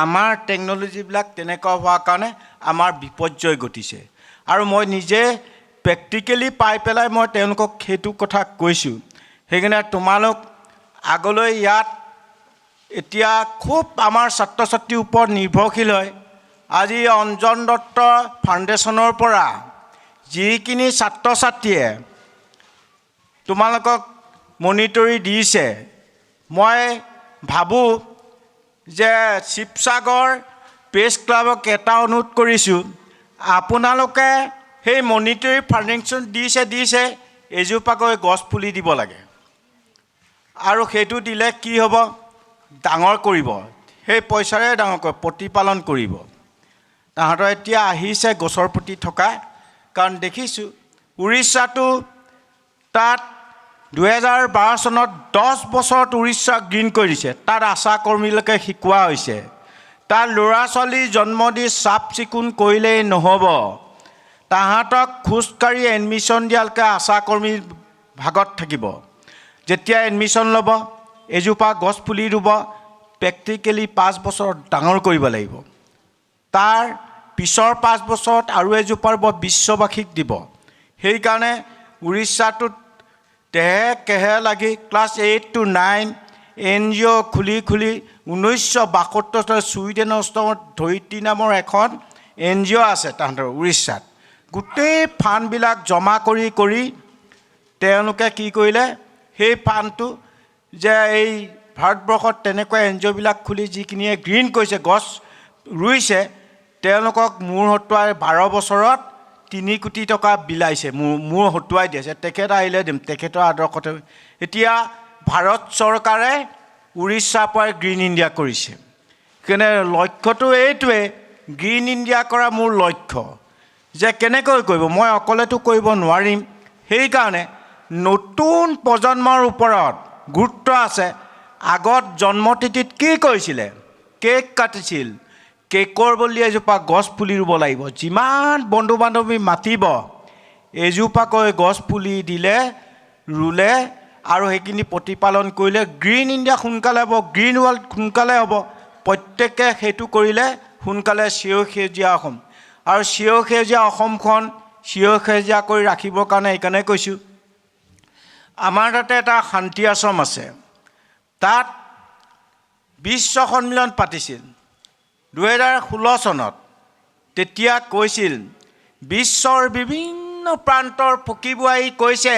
Speaker 1: আমাৰ টেকন'লজিবিলাক তেনেকুৱা হোৱাৰ কাৰণে আমাৰ বিপৰ্যয় ঘটিছে। আৰু মই নিজে প্ৰেক্টিকেলি পাই পেলাই মই তেওঁলোকক সেইটো কথা কৈছোঁ। সেইকাৰণে তোমালোক আগলৈ ইয়াত এতিয়া খুব আমাৰ ছাত্ৰ ছাত্ৰীৰ ওপৰত নিৰ্ভৰশীল হয়। আজি অঞ্জন দত্ত ফাউণ্ডেশ্যনৰ পৰা যিখিনি ছাত্ৰ ছাত্ৰীয়ে তোমালোকক মনিটৰি দিছে, মই ভাবোঁ যে শিৱসাগৰ প্ৰেছ ক্লাবক এটা অনুৰোধ কৰিছোঁ, আপোনালোকে সেই মনিটৰি ফাণ্ডিংখন দিছে, এজোপাকৈ গছ পুলি দিব লাগে। আৰু সেইটো দিলে কি হ'ব? ডাঙৰ কৰিব। সেই পইচাৰে ডাঙৰকৈ প্ৰতিপালন কৰিব। তাহাঁতৰ এতিয়া আহিছে গছৰ প্ৰতি থকা, কাৰণ দেখিছোঁ উৰিষ্যাটো তাত 2012 চনত 10 বছৰত উৰিষ্যা গ্ৰীণ কৰি দিছে। তাত আশা কৰ্মীলৈকে শিকোৱা হৈছে। তাত ল'ৰা ছোৱালী জন্ম দি চাফ চিকুণ কৰিলেই নহ'ব, তাহাঁতক খোজকাঢ়ি এডমিশ্যন দিয়ালৈকে আশা কৰ্মী ভাগত থাকিব। যেতিয়া এডমিশ্যন ল'ব, এজোপা গছ পুলি ৰুব, প্ৰেক্টিকেলি 5 বছৰত ডাঙৰ কৰিব লাগিব। তাৰ পিছৰ 5 বছৰত আৰু এজোপা ৰুব, বিশ্ববাসীক দিব। সেইকাৰণে উৰিষ্যাটোত দেহে কেহে লাগি ক্লাছ 8 to 9 NGO খুলি 1972 ছুইডেনৰ ষ্টমত ধৰিত্ৰী নামৰ এখন NGO আছে তাহাঁতৰ উৰিষ্যাত। গোটেই ফাণ্ডবিলাক জমা কৰি তেওঁলোকে কি কৰিলে, সেই ফাণ্ডটো যে এই ভাৰতবৰ্ষত তেনেকুৱা NGOবিলাক খুলি যিখিনিয়ে গ্ৰীণ কৰিছে, গছ ৰুইছে, তেওঁলোকক মূৰ হতুৱাই 12 বছৰত 3 কোটি টকা বিলাইছে, মূৰ হতুৱাই দিছে। তেখেত আহিলে দিম, তেখেতৰ আদৰ্শতে এতিয়া ভাৰত চৰকাৰে উৰিষ্যাৰ পৰাই গ্ৰীণ ইণ্ডিয়া কৰিছে। সেইকাৰণে লক্ষ্যটো এইটোৱে, গ্ৰীণ ইণ্ডিয়া কৰা মোৰ লক্ষ্য। যে কেনেকৈ কৰিব, মই অকলেতো কৰিব নোৱাৰিম। সেইকাৰণে নতুন প্ৰজন্মৰ ওপৰত গুৰুত্ব আছে। আগত জন্মতিথিত কি কৰিছিলে, কেক কাটিছিল, কেকৰ বদলি এজোপা গছ পুলি ৰুব লাগিব। যিমান বন্ধু বান্ধৱী মাতিব, এজোপাকৈ গছ পুলি দিলে, ৰুলে আৰু সেইখিনি প্ৰতিপালন কৰিলে গ্ৰীণ ইণ্ডিয়া সোনকালে হ'ব, গ্ৰীণ ৱৰ্ল্ড সোনকালে হ'ব। প্ৰত্যেকে সেইটো কৰিলে সোনকালে সেউজীয়া অসম, আৰু সেউজীয়া অসমখন সেউজীয়া কৰি ৰাখিবৰ কাৰণে সেইকাৰণে কৈছোঁ, আমাৰ তাতে এটা শান্তি আশ্ৰম আছে। তাত বিশ্ব সন্মিলন পাতিছিল 2016 চনত। তেতিয়া কৈছিল, বিশ্বৰ বিভিন্ন প্ৰান্তৰ পকীবোৱাই কৈছে,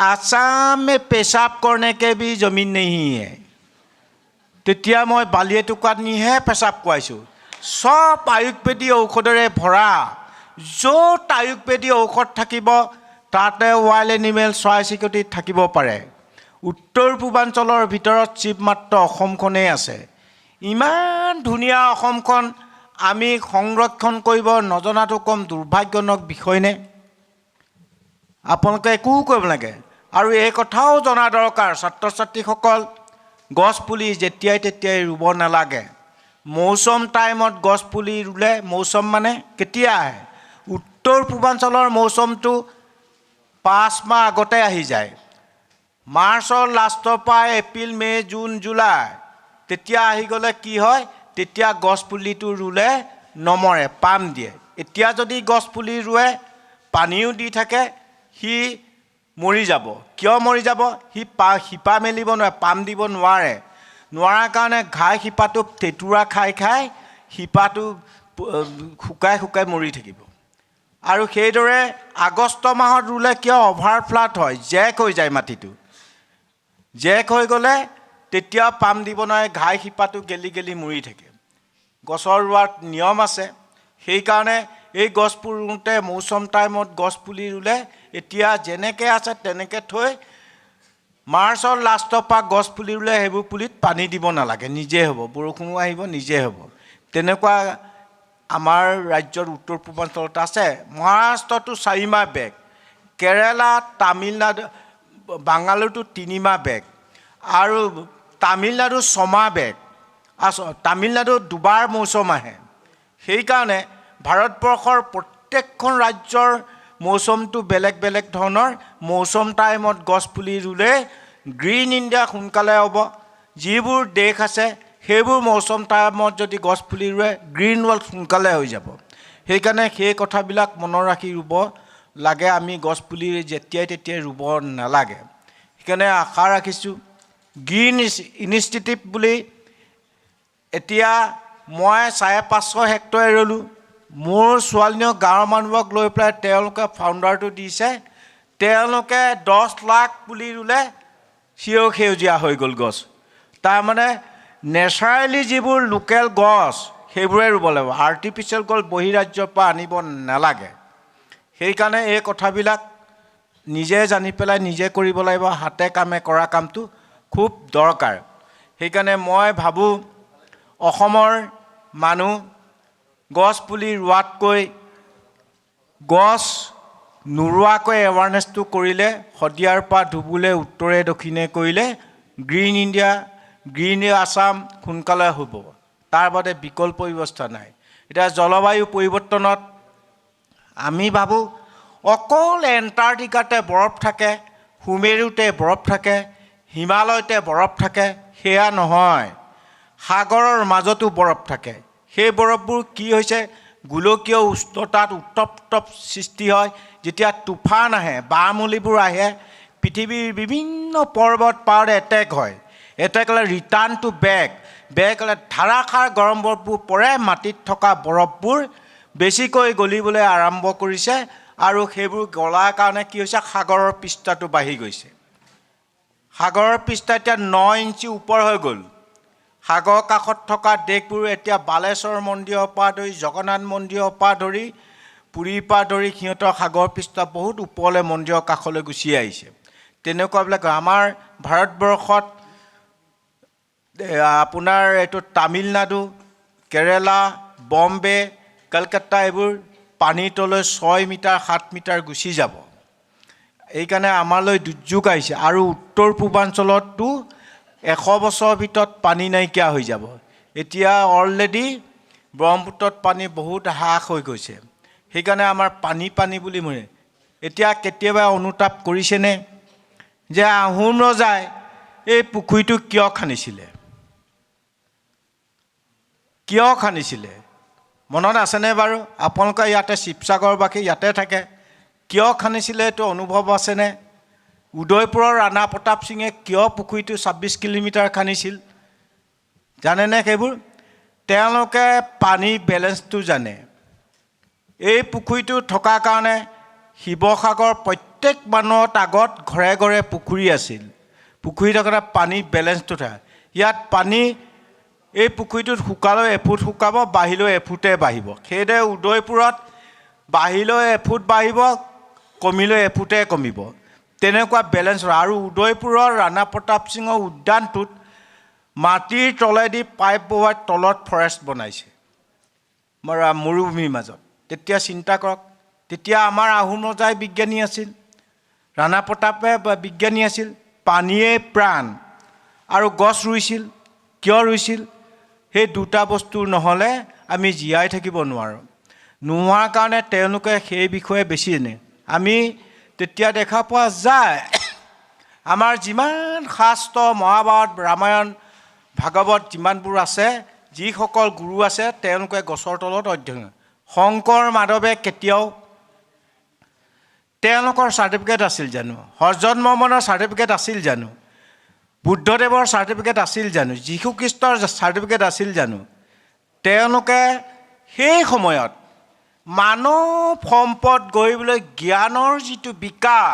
Speaker 1: আসাম में पेशाब करने के भी जमीन नहीं है। তেতিয়া মই বালি এটুকুৰাত নিহে পেচাব খুৱাইছোঁ। চব আয়ুৰ্বেদিক ঔষধেৰে ভৰা, য'ত আয়ুৰ্বেদিক ঔষধ থাকিব তাতে ৱাইল্ড এনিমেল চৰাই চিৰিকটি থাকিব পাৰে। উত্তৰ পূৰ্বাঞ্চলৰ ভিতৰত মাত্ৰ অসমখনেই আছে। ইমান ধুনীয়া অসমখন আমি সংৰক্ষণ কৰিব নজনাটো কম দুৰ্ভাগ্যজনক বিষয়নে? আপোনালোকে একো কৰিব লাগে। আৰু এই কথাও জনা দৰকাৰ, ছাত্ৰ ছাত্ৰীসকল, গছ পুলি যেতিয়াই তেতিয়াই ৰুব নালাগে। মৌচুম টাইমত গছ পুলি ৰুলে, মৌচুম মানে কেতিয়া আহে, উত্তৰ পূৰ্বাঞ্চলৰ মৌচুমটো 5 মাহ আগতে আহি যায়। মাৰ্চৰ লাষ্টৰ পৰা এপ্ৰিল মে জুন জুলাই তেতিয়া আহি গ'লে কি হয়, তেতিয়া গছ পুলিটো ৰুলে নমৰে, পাম দিয়ে। এতিয়া যদি গছ পুলি ৰুৱে, পানীও দি থাকে, সি মৰি যাব। কিয় মৰি যাব? সি শিপা মেলিব নোৱাৰে, পাম দিব নোৱাৰে। নোৱাৰাৰ কাৰণে ঘাই শিপাটো তেতুৰা খাই শিপাটো শুকাই মৰি থাকিব। আৰু সেইদৰে আগষ্ট মাহত ৰুলে কিয় অভাৰ ফ্লাড হয়, জেক হৈ যায় মাটিটো। জেক হৈ গ'লে তেতিয়া পাম দিব নোৱাৰে, ঘাই শিপাটো গেলি মৰি থাকে। গছৰ ৰোৱাত নিয়ম আছে। সেইকাৰণে এই গছবোৰ ৰুওঁতে মৌচুম টাইমত গছ পুলি ৰুলে, এতিয়া যেনেকৈ আছে তেনেকৈ থৈ মাৰ্চৰ লাষ্টৰ পৰা গছ পুলি ৰুলে সেইবোৰ পুলিত পানী দিব নালাগে, নিজে হ'ব। বৰষুণো আহিব, নিজে হ'ব। তেনেকুৱা আমাৰ ৰাজ্যৰ উত্তৰ পূৰ্বাঞ্চলত আছে। মহাৰাষ্ট্ৰটো 4 মাহ বেগ, কেৰেলা, তামিলনাডু, বাংগালুৰুটো 3 মাহ বেগ, আৰু তামিলনাডু 6 মাহ বেগ। তামিলনাডুত 2 বাৰ মৌচুম আহে। সেইকাৰণে ভাৰতবৰ্ষৰ প্ৰত্যেকখন ৰাজ্যৰ মৌচুমটো বেলেগ বেলেগ ধৰণৰ। মৌচুম টাইমত গছ পুলি ৰুলে গ্ৰীণ ইণ্ডিয়া সোনকালে হ'ব। যিবোৰ দেশ আছে সেইবোৰ মৌচুম টাইমত যদি গছ পুলি ৰুৱে, গ্ৰীণ ৱৰ্ল্ড সোনকালে হৈ যাব। সেইকাৰণে সেই কথাবিলাক মনত ৰাখি ৰুব লাগে। আমি গছ পুলি যেতিয়াই তেতিয়াই ৰুব নালাগে। সেইকাৰণে আশা ৰাখিছোঁ, গ্ৰীণ ইনিচিয়েটিভ বুলি এতিয়া মই 550 হেক্টৰ ৰুলোঁ। মোৰ ছোৱালীজনীক গাঁৱৰ মানুহক লৈ পেলাই তেওঁলোকে ফাউণ্ডাৰটো দিছে। তেওঁলোকে 10 লাখ পুলি ৰুলে, সেউজীয়া হৈ গ'ল গছ। তাৰমানে নেচাৰেলি যিবোৰ লোকেল গছ সেইবোৰে ৰুব লাগিব, আৰ্টিফিচিয়েল গছ বহিৰাজ্যৰ পৰা আনিব নালাগে। সেইকাৰণে এই কথাবিলাক নিজে জানি পেলাই নিজে কৰিব লাগিব। হাতে কামে কৰা কামটো খুব দৰকাৰ। সেইকাৰণে মই ভাবোঁ অসমৰ মানুহ গছ পুলি ৰোৱাতকৈ গছ নোৰোৱাকৈ এৱাৰনেছটো কৰিলে শদিয়াৰ পৰা ধুবুলে উত্তৰে দক্ষিণে কৰিলে গ্ৰীণ ইণ্ডিয়া গ্ৰীণ আছাম সোনকালে হ'ব। তাৰ বাদে বিকল্প ব্যৱস্থা নাই। এতিয়া জলবায়ু পৰিৱৰ্তনত আমি ভাবোঁ অকল এণ্টাৰ্কটিকাতে বৰফ থাকে, সুমেৰুতে বৰফ থাকে, হিমালয়তে বৰফ থাকে, সেয়া নহয়। সাগৰৰ মাজতো বৰফ থাকে। সেই বৰফবোৰ কি হৈছে, গোলকীয় উষ্ণতাত উত্তপ্ত সৃষ্টি হয়। যেতিয়া তুফান আহে, বাৰ্মুলিবোৰ আহে, পৃথিৱীৰ বিভিন্ন পৰ্বত পাৰত এটেক হয়। এটেক হ'লে ৰিটাৰ্ণ টু বেক হ'লে ধাৰাসাৰ গৰম বৰফবোৰ পৰে, মাটিত থকা বৰফবোৰ বেছিকৈ গলিবলৈ আৰম্ভ কৰিছে আৰু সেইবোৰ গলাৰ কাৰণে কি হৈছে, সাগৰৰ পৃষ্ঠাটো বাঢ়ি গৈছে। সাগৰৰ পৃষ্ঠা এতিয়া 9 ইঞ্চি ওপৰ হৈ গ'ল। সাগৰ কাষত থকা দেশবোৰ এতিয়া বালেশ্বৰ মন্দিৰৰ পৰা ধৰি জগন্নাথ মন্দিৰৰ পৰা ধৰি পুৰীৰ পৰা ধৰি সিহঁতৰ সাগৰ পৃষ্ঠা বহুত ওপৰলৈ মন্দিৰৰ কাষলৈ গুচি আহিছে। তেনেকুৱাবিলাক আমাৰ ভাৰতবৰ্ষত আপোনাৰ এইটো তামিলনাডু, কেৰেলা, বম্বে, কলকাতা এইবোৰ পানীৰ তলৈ 6 মিটাৰ 7 মিটাৰ গুচি যাব। এইকাৰণে আমালৈ দুৰ্যোগ আহিছে। আৰু উত্তৰ পূৰ্বাঞ্চলতো 100 বছৰৰ ভিতৰত পানী নাইকিয়া হৈ যাব। এতিয়া অলৰেডি ব্ৰহ্মপুত্ৰত পানী বহুত হ্ৰাস হৈ গৈছে। সেইকাৰণে আমাৰ পানী বুলি মৰে। এতিয়া কেতিয়াবা অনুতাপ কৰিছেনে যে আহোম ৰজাই এই পুখুৰীটো কিয় খান্দিছিলে? কিয় খান্দিছিলে মনত আছেনে বাৰু? আপোনালোকে ইয়াতে শিৱসাগৰবাসী ইয়াতে থাকে। কিয় খান্দিছিলে এইটো অনুভৱ আছেনে? উদয়পুৰৰ ৰাণা প্ৰতাপ সিঙে কিয় পুখুৰীটো 26 কিলোমিটাৰ খান্দিছিল জানেনে? সেইবোৰ তেওঁলোকে পানী বেলেঞ্চটো জানে। এই পুখুৰীটো থকাৰ কাৰণে শিৱসাগৰ প্ৰত্যেক মানুহৰ আগত ঘৰে ঘৰে পুখুৰী আছিল। পুখুৰী থকাৰ পানী বেলেঞ্চটো থাকে। ইয়াত পানী এই পুখুৰীটোত শুকালেও এফুট শুকাব, বাঢ়িলেও এফুটে বাঢ়িব। সেইদৰে উদয়পুৰত বাঢ়িলেও এফুট বাঢ়িব, কমিলেও এফুটে কমিব। তেনেকুৱা বেলেঞ্চ। আৰু উদয়পুৰৰ ৰাণা প্ৰতাপ সিঙৰ উদ্যানটোত মাটিৰ তলেদি পাইপ বহুৱাই তলত ফৰেষ্ট বনাইছে মৰুভূমিৰ মাজত। তেতিয়া চিন্তা কৰক, তেতিয়া আমাৰ আহোম ৰজাই বিজ্ঞানী আছিল, ৰাণা প্ৰতাপে বিজ্ঞানী আছিল। পানীয়ে প্ৰাণ আৰু গছ ৰুইছিল। কিয় ৰুইছিল? সেই দুটা বস্তু নহ'লে আমি জীয়াই থাকিব নোৱাৰোঁ। নোহোৱাৰ কাৰণে তেওঁলোকে সেই বিষয়ে বেছি জানে। আমি তেতিয়া দেখা পোৱা যায় আমাৰ যিমান শাস্ত্ৰ, মহাভাৰত, ৰামায়ণ, ভাগৱত যিমানবোৰ আছে, যিসকল গুৰু আছে তেওঁলোকে গছৰ তলত অধ্যয়ন। শংকৰ মাধৱে কেতিয়াও তেওঁলোকৰ চাৰ্টিফিকেট আছিল জানো? হৰজত মহম্মদৰ চাৰ্টিফিকেট আছিল জানো? বুদ্ধদেৱৰ চাৰ্টিফিকেট আছিল জানো? যীশুখ্ৰীষ্টৰ চাৰ্টিফিকেট আছিল জানো? তেওঁলোকে সেই সময়ত মানৱ সম্পদ গঢ়িবলৈ জ্ঞানৰ যিটো বিকাশ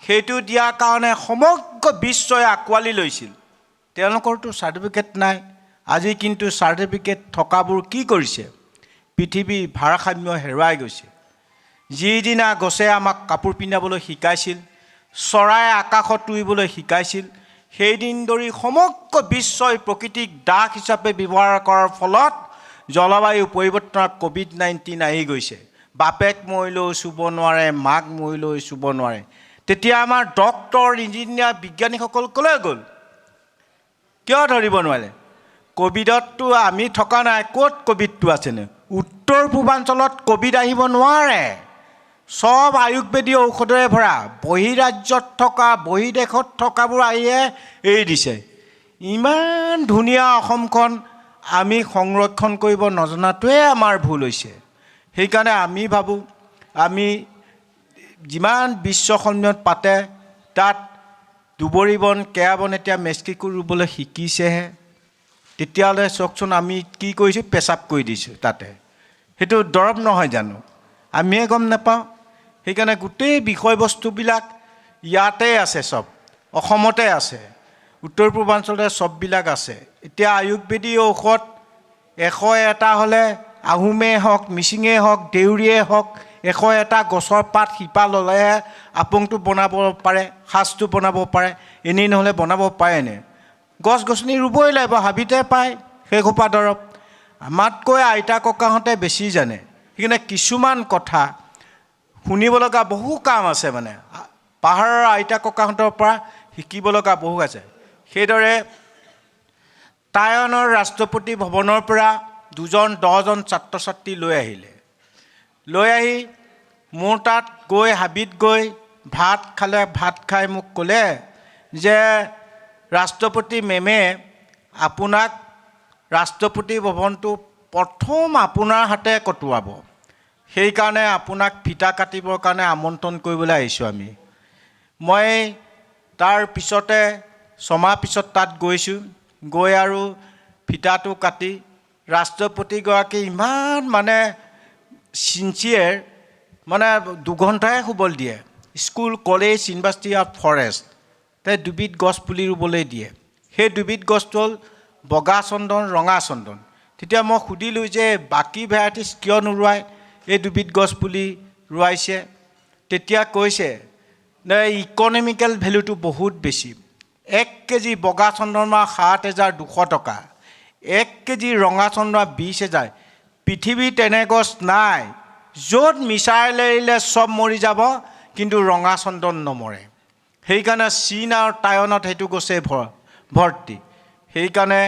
Speaker 1: সেইটো দিয়াৰ কাৰণে সমগ্ৰ বিশ্বই আঁকোৱালি লৈছিল। তেওঁলোকৰতো চাৰ্টিফিকেট নাই। আজি কিন্তু চাৰ্টিফিকেট থকাবোৰ কি কৰিছে? পৃথিৱীৰ ভাৰসাম্য হেৰুৱাই গৈছে। যিদিনা গছে আমাক কাপোৰ পিন্ধাবলৈ শিকাইছিল, চৰাই আকাশত উৰিবলৈ শিকাইছিল, সেইদিন ধৰি সমগ্ৰ বিশ্বই প্ৰকৃতিক দাস হিচাপে ব্যৱহাৰ কৰাৰ ফলত জলবায়ু পৰিৱৰ্তনৰ COVID-19 আহি গৈছে। বাপেক মৰিলেও চুব নোৱাৰে, মাক মৰিলেও চুব নোৱাৰে। তেতিয়া আমাৰ ডক্তৰ, ইঞ্জিনিয়াৰ, বিজ্ঞানীসকল ক'লৈ গ'ল? কিয় ধৰিব নোৱাৰে? ক'ভিডততো আমি থকা নাই। ক'ত ক'ভিডটো আছেনে? উত্তৰ পূৰ্বাঞ্চলত ক'ভিড আহিব নোৱাৰে। চব আয়ুৰ্বেদী ঔষধৰে ভৰা। বহিৰাজ্যত থকা, বহিদেশত থকাবোৰ আহিয়ে এৰি দিছে। ইমান ধুনীয়া অসমখন আমি সংৰক্ষণ কৰিব নজনাটোৱে আমাৰ ভুল হৈছে। সেইকাৰণে আমি ভাবোঁ আমি যিমান বিশ্ব সন্মিলন পাতে তাত দুবৰি বন, কেৰা বন এতিয়া মেক্সিকো ৰুবলৈ শিকিছেহে। তেতিয়াহ'লে চাওকচোন আমি কি কৰিছোঁ? পেচাব কৰি দিছোঁ তাতে। সেইটো দৰৱ নহয় জানো? আমিয়ে গম নাপাওঁ। সেইকাৰণে গোটেই বিষয়বস্তুবিলাক ইয়াতে আছে, চব অসমতে আছে, উত্তৰ পূৰ্বাঞ্চলতে চববিলাক আছে। এতিয়া আয়ুৰ্বেদী ঔষধ 101টা হ'লে আহোমেই হওক, মিচিঙেই হওক, দেউৰীয়ে হওক, 101টা গছৰ পাত শিপা ল'লেহে আপোংটো বনাব পাৰে, সাজটো বনাব পাৰে। এনেই নহ'লে বনাব পাৰেনে? গছ গছনি ৰুবই লাগিব, হাবিতে পায়। সেইসোপা দৰৱ আমাতকৈ আইতা ককাহঁতে বেছি জানে। সেইকাৰণে কিছুমান কথা শুনিব লগা বহু কাম আছে, মানে পাহাৰৰ আইতা ককাহঁতৰ পৰা শিকিব লগা বহু আছে। সেইদৰে টাইৱানৰ ৰাষ্ট্ৰপতি ভৱনৰ পৰা 10জন ছাত্ৰ ছাত্ৰী লৈ আহিলে। লৈ আহি মোৰ তাত গৈ হাবিত গৈ ভাত খালে। ভাত খাই মোক ক'লে যে ৰাষ্ট্ৰপতি মেমে আপোনাক ৰাষ্ট্ৰপতি ভৱনটো প্ৰথম আপোনাৰ হাতে কটোৱাব, সেইকাৰণে আপোনাক ফিতা কাটিবৰ কাৰণে আমন্ত্ৰণ কৰিবলৈ আহিছোঁ আমি। মই তাৰ পিছতে ছমাহ পিছত তাত গৈছোঁ। গৈ আৰু ফিতাটো কাটি ৰাষ্ট্ৰপতিগৰাকী ইমান মানে চিনচিয়াৰ, মানে 2 ঘণ্টাহে শুবলৈ দিয়ে। School, college, university of forest তাই দুবিধ গছ পুলি ৰুবলৈ দিয়ে। সেই দুবিধ গছটো হ'ল বগা চন্দন, ৰঙা চন্দন। তেতিয়া মই সুধিলোঁ যে বাকী ভেৰাইটিছ কিয় নোৰোৱাই, এই দুবিধ গছ পুলি ৰোৱাইছে? তেতিয়া কৈছে যে ইকনমিকেল ভেলুটো বহুত বেছি। 1 কেজি বগা চন্দনৰ 7,200 টকা, 1 কেজি ৰঙা চন্দনৰ 20,000। পৃথিৱীত এনে গছ নাই য'ত মিছাইল এৰিলে চব মৰি যাব কিন্তু ৰঙা চন্দন নমৰে। সেইকাৰণে চীন আৰু টাইৱানত সেইটো গছে ভৰ্তি। সেইকাৰণে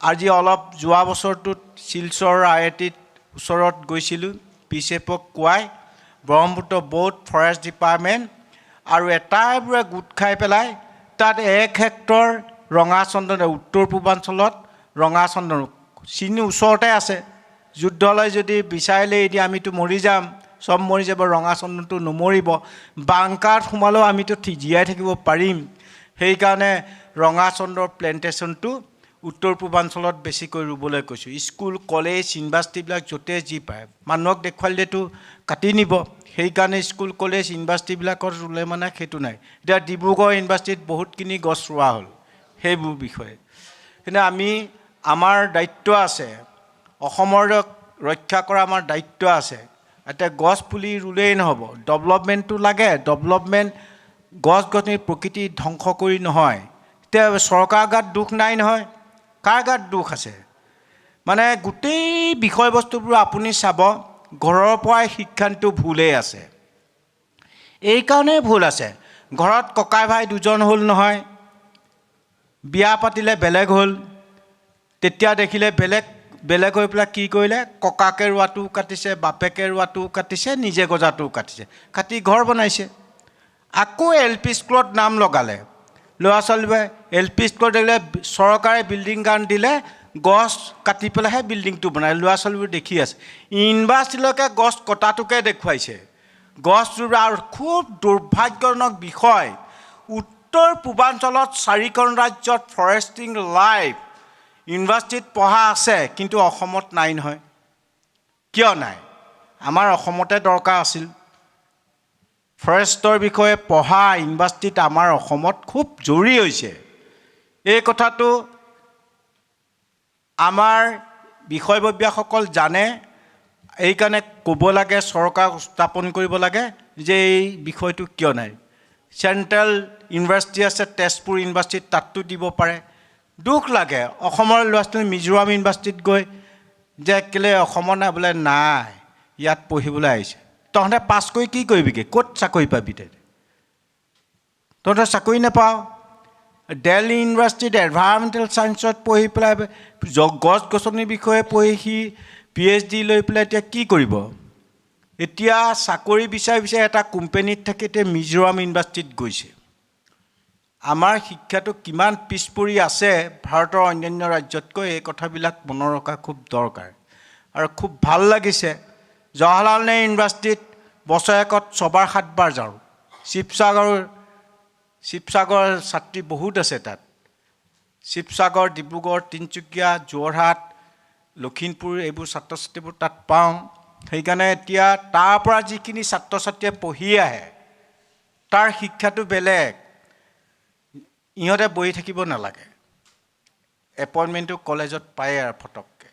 Speaker 1: আজি অলপ যোৱা বছৰটোত শিলচৰ IITত ওচৰত গৈছিলোঁ, PCFক কোৱাই ব্ৰহ্মপুত্ৰ বোৰ্ড, ফৰেষ্ট ডিপাৰ্টমেণ্ট আৰু এটাইবোৰে গোট খাই পেলাই তাত 1 হেক্টৰ ৰঙা চন্দন, উত্তৰ পূৰ্বাঞ্চলত ৰঙা চন্দন, চীন ওচৰতে আছে। যুদ্ধলৈ যদি বিচাৰি লৈ এতিয়া আমিতো মৰি যাম, চব মৰি যাব, ৰঙা চন্দনটো নমৰিব। বাংকাৰত সোমালেও আমিতো জীয়াই থাকিব পাৰিম। সেইকাৰণে ৰঙা চন্দনৰ প্লেণ্টেশ্যনটো উত্তৰ পূৰ্বাঞ্চলত বেছিকৈ ৰুবলৈ কৈছোঁ। স্কুল, কলেজ, ইউনিভাৰ্চিটিবিলাক য'তে যি পায়, মানুহক দেখুৱালেতো কাটি নিব। সেইকাৰণে স্কুল, কলেজ, ইউনিভাৰ্চিটিবিলাকত ৰুলে মানে সেইটো নাই। এতিয়া ডিব্ৰুগড় ইউনিভাৰ্চিটিত বহুতখিনি গছ ৰোৱা হ'ল সেইবোৰ বিষয়ে। কিন্তু আমাৰ দায়িত্ব আছে, অসমৰ ৰক্ষা কৰা আমাৰ দায়িত্ব আছে। এতিয়া গছ পুলি ৰুলেই নহ'ব, ডেভেলপমেণ্টটো লাগে। ডেভেলপমেণ্ট গছ-গছনি প্ৰকৃতি ধ্বংস কৰি নহয়। এতিয়া চৰকাৰৰ গাত দোষ নাই নহয়, কাৰ গাত দোষ আছে? মানে গোটেই বিষয়বস্তুবোৰ আপুনি চাব, ঘৰৰ পৰাই শিক্ষাটো ভুলেই আছে। এইকাৰণেই ভুল আছে, ঘৰত ককাই ভাই 2জন হ'ল নহয়, বিয়া পাতিলে বেলেগ হ'ল, তেতিয়া দেখিলে বেলেগ হৈ পেলাই কি কৰিলে, ককাকে ৰোৱাটোও কাটিছে, বাপেকে ৰোৱাটোও কাটিছে, নিজে গজাটোও কাটিছে, কাটি ঘৰ বনাইছে। আকৌ LP স্কুলত নাম লগালে, ল'ৰা ছোৱালীবোৰে LP স্কুলত দেখিলে চৰকাৰে বিল্ডিং গ্ৰাণ্ট দিলে, গছ কাটি পেলাইহে বিল্ডিংটো বনায়, ল'ৰা ছোৱালীবোৰ দেখি আছে। ইউনিভাৰ্চিটিলৈকে গছ কটাটোকে দেখুৱাইছে। গছ ৰুৱা আৰু খুব দুৰ্ভাগ্যজনক বিষয়, উত্তৰ পূৰ্বাঞ্চলত 4খন ৰাজ্যত ফৰেষ্টিং লাইফ ইউনিভাৰ্চিটিত পঢ়া আছে, কিন্তু অসমত নাই নহয়। কিয় নাই? আমাৰ অসমতে দৰকাৰ আছিল। ফৰেষ্টৰ বিষয়ে পঢ়া ইউনিভাৰ্চিটিত আমাৰ অসমত খুব জৰুৰী হৈছে। এই কথাটো আমাৰ বিষয়ববীয়াসকল জানে, এইকাৰণে ক'ব লাগে, চৰকাৰক স্থাপন কৰিব লাগে যে এই বিষয়টো কিয় নাই। চেণ্ট্ৰেল ইউনিভাৰ্চিটি আছে, তেজপুৰ ইউনিভাৰ্চিটিত, তাততো দিব পাৰে। দুখ লাগে অসমৰ ল'ৰা ছোৱালী মিজোৰাম ইউনিভাৰ্চিটিত গৈ যে কেলে অসমৰ নাই, বোলে নাই, ইয়াত পঢ়িবলৈ আহিছে। তহঁতে পাছ কৰি কি কৰিবিগৈ? ক'ত চাকৰি পাবি? তহঁতে চাকৰি নাপাওঁ। দিল্লী ইউনিভাৰ্চিটিত এনভাইৰমেণ্টেল ছায়েন্সত পঢ়ি পেলাই, গছ গছনিৰ বিষয়ে পঢ়ি সি PhD লৈ পেলাই এতিয়া কি কৰিব? এতিয়া চাকৰি বিচাৰি এটা কোম্পানীত থাকি এতিয়া মিজোৰাম ইউনিভাৰ্চিটিত গৈছে। আমাৰ শিক্ষাটো কিমান পিছ পৰি আছে ভাৰতৰ অন্যান্য ৰাজ্যতকৈ, এই কথাবিলাক মনত ৰখা খুব দৰকাৰ। আৰু খুব ভাল লাগিছে, জৱাহৰলাল নেহৰু ইউনিভাৰ্চিটিত বছৰেকত 6-7 বাৰ যাওঁ। শিৱসাগৰ ছাত্ৰী বহুত আছে তাত। শিৱসাগৰ, ডিব্ৰুগড়, তিনিচুকীয়া, যোৰহাট, লখিমপুৰ, এইবোৰ ছাত্ৰ ছাত্ৰীবোৰ তাত পাওঁ। সেইকাৰণে এতিয়া তাৰ পৰা যিখিনি ছাত্ৰ ছাত্ৰীয়ে পঢ়ি আহে, তাৰ শিক্ষাটো বেলেগ। ইহঁতে বহি থাকিব নালাগে, এপইণ্টমেণ্টটো কলেজত পায় আৰু ফটককৈ।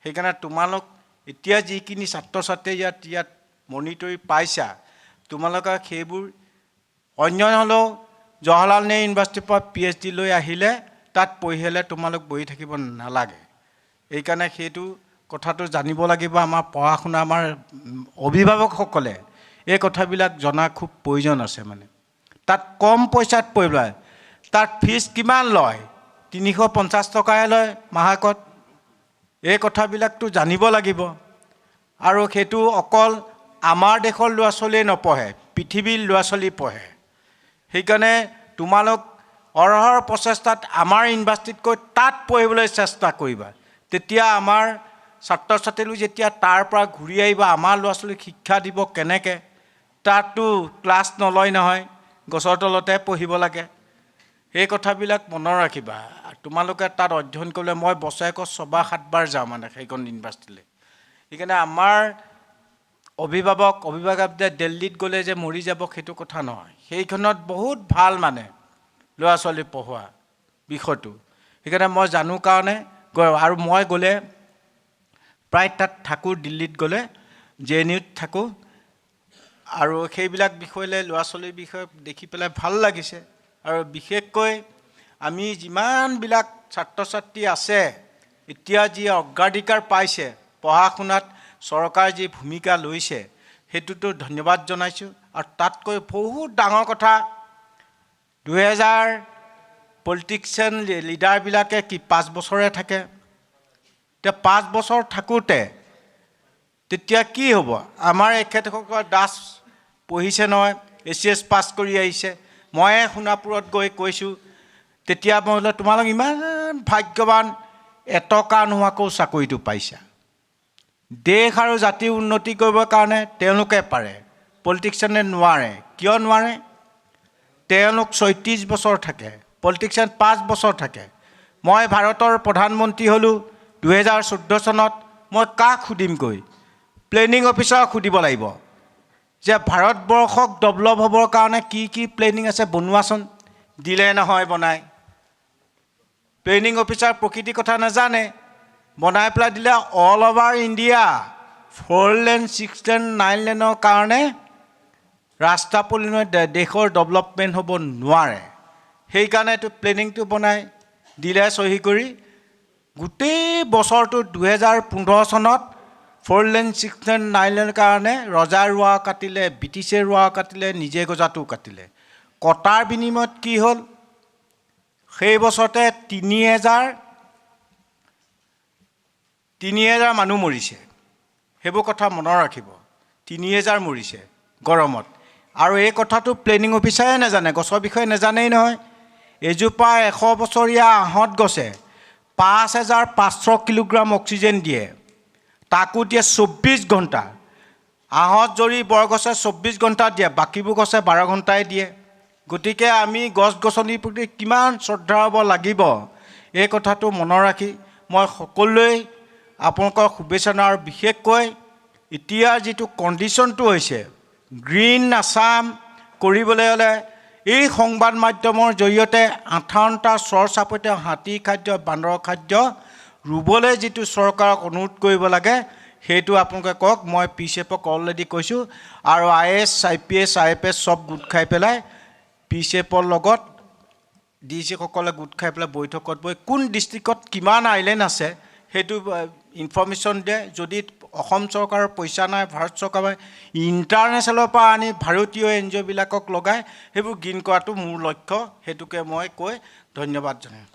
Speaker 1: সেইকাৰণে তোমালোক এতিয়া যিখিনি ছাত্ৰ ছাত্ৰীয়ে ইয়াত মনিটৰী পাইছা, তোমালোকে সেইবোৰ অন্য হ'লেও জৱাহৰলাল নেহৰু ইউনিভাৰ্চিটিৰ পৰা PhD লৈ আহিলে তাত পঢ়িলে তোমালোক বহি থাকিব নালাগে। এইকাৰণে সেইটো কথাটো জানিব লাগিব। আমাৰ পঢ়া শুনা আমাৰ অভিভাৱকসকলে এই কথাবিলাক জনা খুব প্ৰয়োজন আছে। মানে তাত কম পইচাত পঢ়িব, তাত ফিজ কিমান লয়? 350 টকাহে লয় মাহেকত। এই কথাবিলাকতো জানিব লাগিব। আৰু সেইটো অকল আমাৰ দেশৰ ল'ৰা ছোৱালীয়ে নপঢ়ে, পৃথিৱীৰ ল'ৰা ছোৱালী পঢ়ে। সেইকাৰণে তোমালোক অৰহৰ প্ৰচেষ্টাত আমাৰ ইউনিভাৰ্চিটিতকৈ তাত পঢ়িবলৈ চেষ্টা কৰিবা। তেতিয়া আমাৰ ছাত্ৰ ছাত্ৰীবোৰ যেতিয়া তাৰ পৰা ঘূৰি আহিব, আমাৰ ল'ৰা ছোৱালীক শিক্ষা দিব কেনেকৈ। তাততো ক্লাছ নলয় নহয়, গছৰ তলতে পঢ়িব লাগে। সেই কথাবিলাক মনত ৰাখিবা। তোমালোকে তাত অধ্যয়ন কৰিলে, মই বছৰেকত 6-7 বাৰ যাওঁ মানে সেইখন ইউনিভাৰ্চিটিলৈ। সেইকাৰণে আমাৰ অভিভাৱক যে দিল্লীত গ'লে যে মৰি যাব সেইটো কথা নহয়। সেইখনত বহুত ভাল মানে ল'ৰা ছোৱালী পঢ়োৱা বিষয়টো। সেইকাৰণে মই জানো কাৰণে আৰু মই গ'লে প্ৰায় তাত থাকোঁ। দিল্লীত গ'লে JNUত থাকোঁ। আৰু সেইবিলাক বিষয়লৈ ল'ৰা ছোৱালীৰ বিষয়ে দেখি পেলাই ভাল লাগিছে। আৰু বিশেষকৈ আমি যিমানবিলাক ছাত্ৰ ছাত্ৰী আছে এতিয়া যি অগ্ৰাধিকাৰ পাইছে পঢ়া শুনাত, চৰকাৰে যি ভূমিকা লৈছে সেইটোতো ধন্যবাদ জনাইছোঁ। আৰু তাতকৈ বহুত ডাঙৰ কথা, 2000 পলিটিচিয়ান লিডাৰবিলাকে কি 5 বছৰে থাকে। এতিয়া 5 বছৰ থাকোঁতে তেতিয়া কি হ'ব? আমাৰ এখেতসকল দাস পঢ়িছে নহয়, ACS পাছ কৰি আহিছে। মই সোণাপুৰত গৈ কৈছোঁ, তেতিয়া মই বোলে তোমালোক ইমান ভাগ্যৱান, এটকা নোহোৱাকৈও চাকৰিটো পাইছা। দেশ আৰু জাতিৰ উন্নতি কৰিবৰ কাৰণে তেওঁলোকে পাৰে, পলিটিচিয়ানে নোৱাৰে। কিয় নোৱাৰে? তেওঁলোক 34 বছৰ থাকে, পলিটিচিয়ান 5 বছৰ থাকে। মই ভাৰতৰ প্ৰধানমন্ত্ৰী হ'লোঁ 2014 চনত। মই কাক সুধিমগৈ? প্লেনিং অফিচাৰক সুধিব লাগিব যে ভাৰতবৰ্ষক ডেভেলপ হ'বৰ কাৰণে কি কি প্লেনিং আছে বনোৱাচোন। দিলে নহয় বনাই। প্লেনিং অফিচাৰ প্ৰকৃতিৰ কথা নাজানে, বনাই পেলাই দিলে অল অভাৰ ইণ্ডিয়া 4 লেন 6 লেন 9 লেনৰ কাৰণে ৰাস্তা পদূলি দেশৰ ডেভেলপমেণ্ট হ'ব নোৱাৰে। সেইকাৰণে এইটো প্লেনিংটো বনাই দিলে চহী কৰি। গোটেই বছৰটো 2015 চনত 4 লেন 6 লেন 9 লেনৰ কাৰণে ৰজাই ৰোৱা কাটিলে, ব্ৰিটিছে ৰোৱা কাটিলে, নিজে গজাটো কাটিলে। কটাৰ বিনিময়ত কি হ'ল? সেই বছৰতে 3000 মানুহ মৰিছে। সেইবোৰ কথা মনত ৰাখিব। 3000 মৰিছে গৰমত। আৰু এই কথাটো প্লেনিং অফিচাৰে নাজানে, গছৰ বিষয়ে নাজানেই নহয়। এজোপা 100 বছৰীয়া আহঁত গছে 5500 কিলোগ্ৰাম অক্সিজেন দিয়ে, তাকো দিয়ে 24 ঘণ্টা। আহঁত জৰি বৰগছে 24 ঘণ্টা দিয়ে, বাকীবোৰ গছে 12 ঘণ্টাই দিয়ে। গতিকে আমি গছ গছনিৰ প্ৰতি কিমান শ্ৰদ্ধা হ'ব লাগিব, এই কথাটো মনত ৰাখি মই সকলোৱে আপোনালোকৰ শুভেচ্ছা। আৰু বিশেষকৈ এতিয়া যিটো কণ্ডিশ্যনটো হৈছে, গ্ৰীণ আছাম কৰিবলৈ হ'লে এই সংবাদ মাধ্যমৰ জৰিয়তে 58টা চৰ চাপতে হাতী খাদ্য, বান্দৰ খাদ্য ৰুবলৈ যিটো চৰকাৰক অনুৰোধ কৰিব লাগে, সেইটো আপোনালোকে কওক। মই PCFক অলৰেডি কৈছোঁ। আৰু IAS IPS IFS চব গোট খাই পেলাই PCFৰ লগত DC-সকলে গোট খাই পেলাই বৈঠকত বহি কোন ডিষ্ট্ৰিক্টত কিমান আইলেণ্ড আছে সেইটো ইনফৰ্মেশ্যন দিয়ে। যদি অসম চৰকাৰৰ পইচা নাই, ভাৰত চৰকাৰে ইণ্টাৰনেশ্যনেলৰ পৰা আনি ভাৰতীয় NGO বিলাকক লগাই সেইবোৰ গ্ৰীণ কৰাটো মোৰ লক্ষ্য। সেইটোকে মই কৈ ধন্যবাদ জনাওঁ।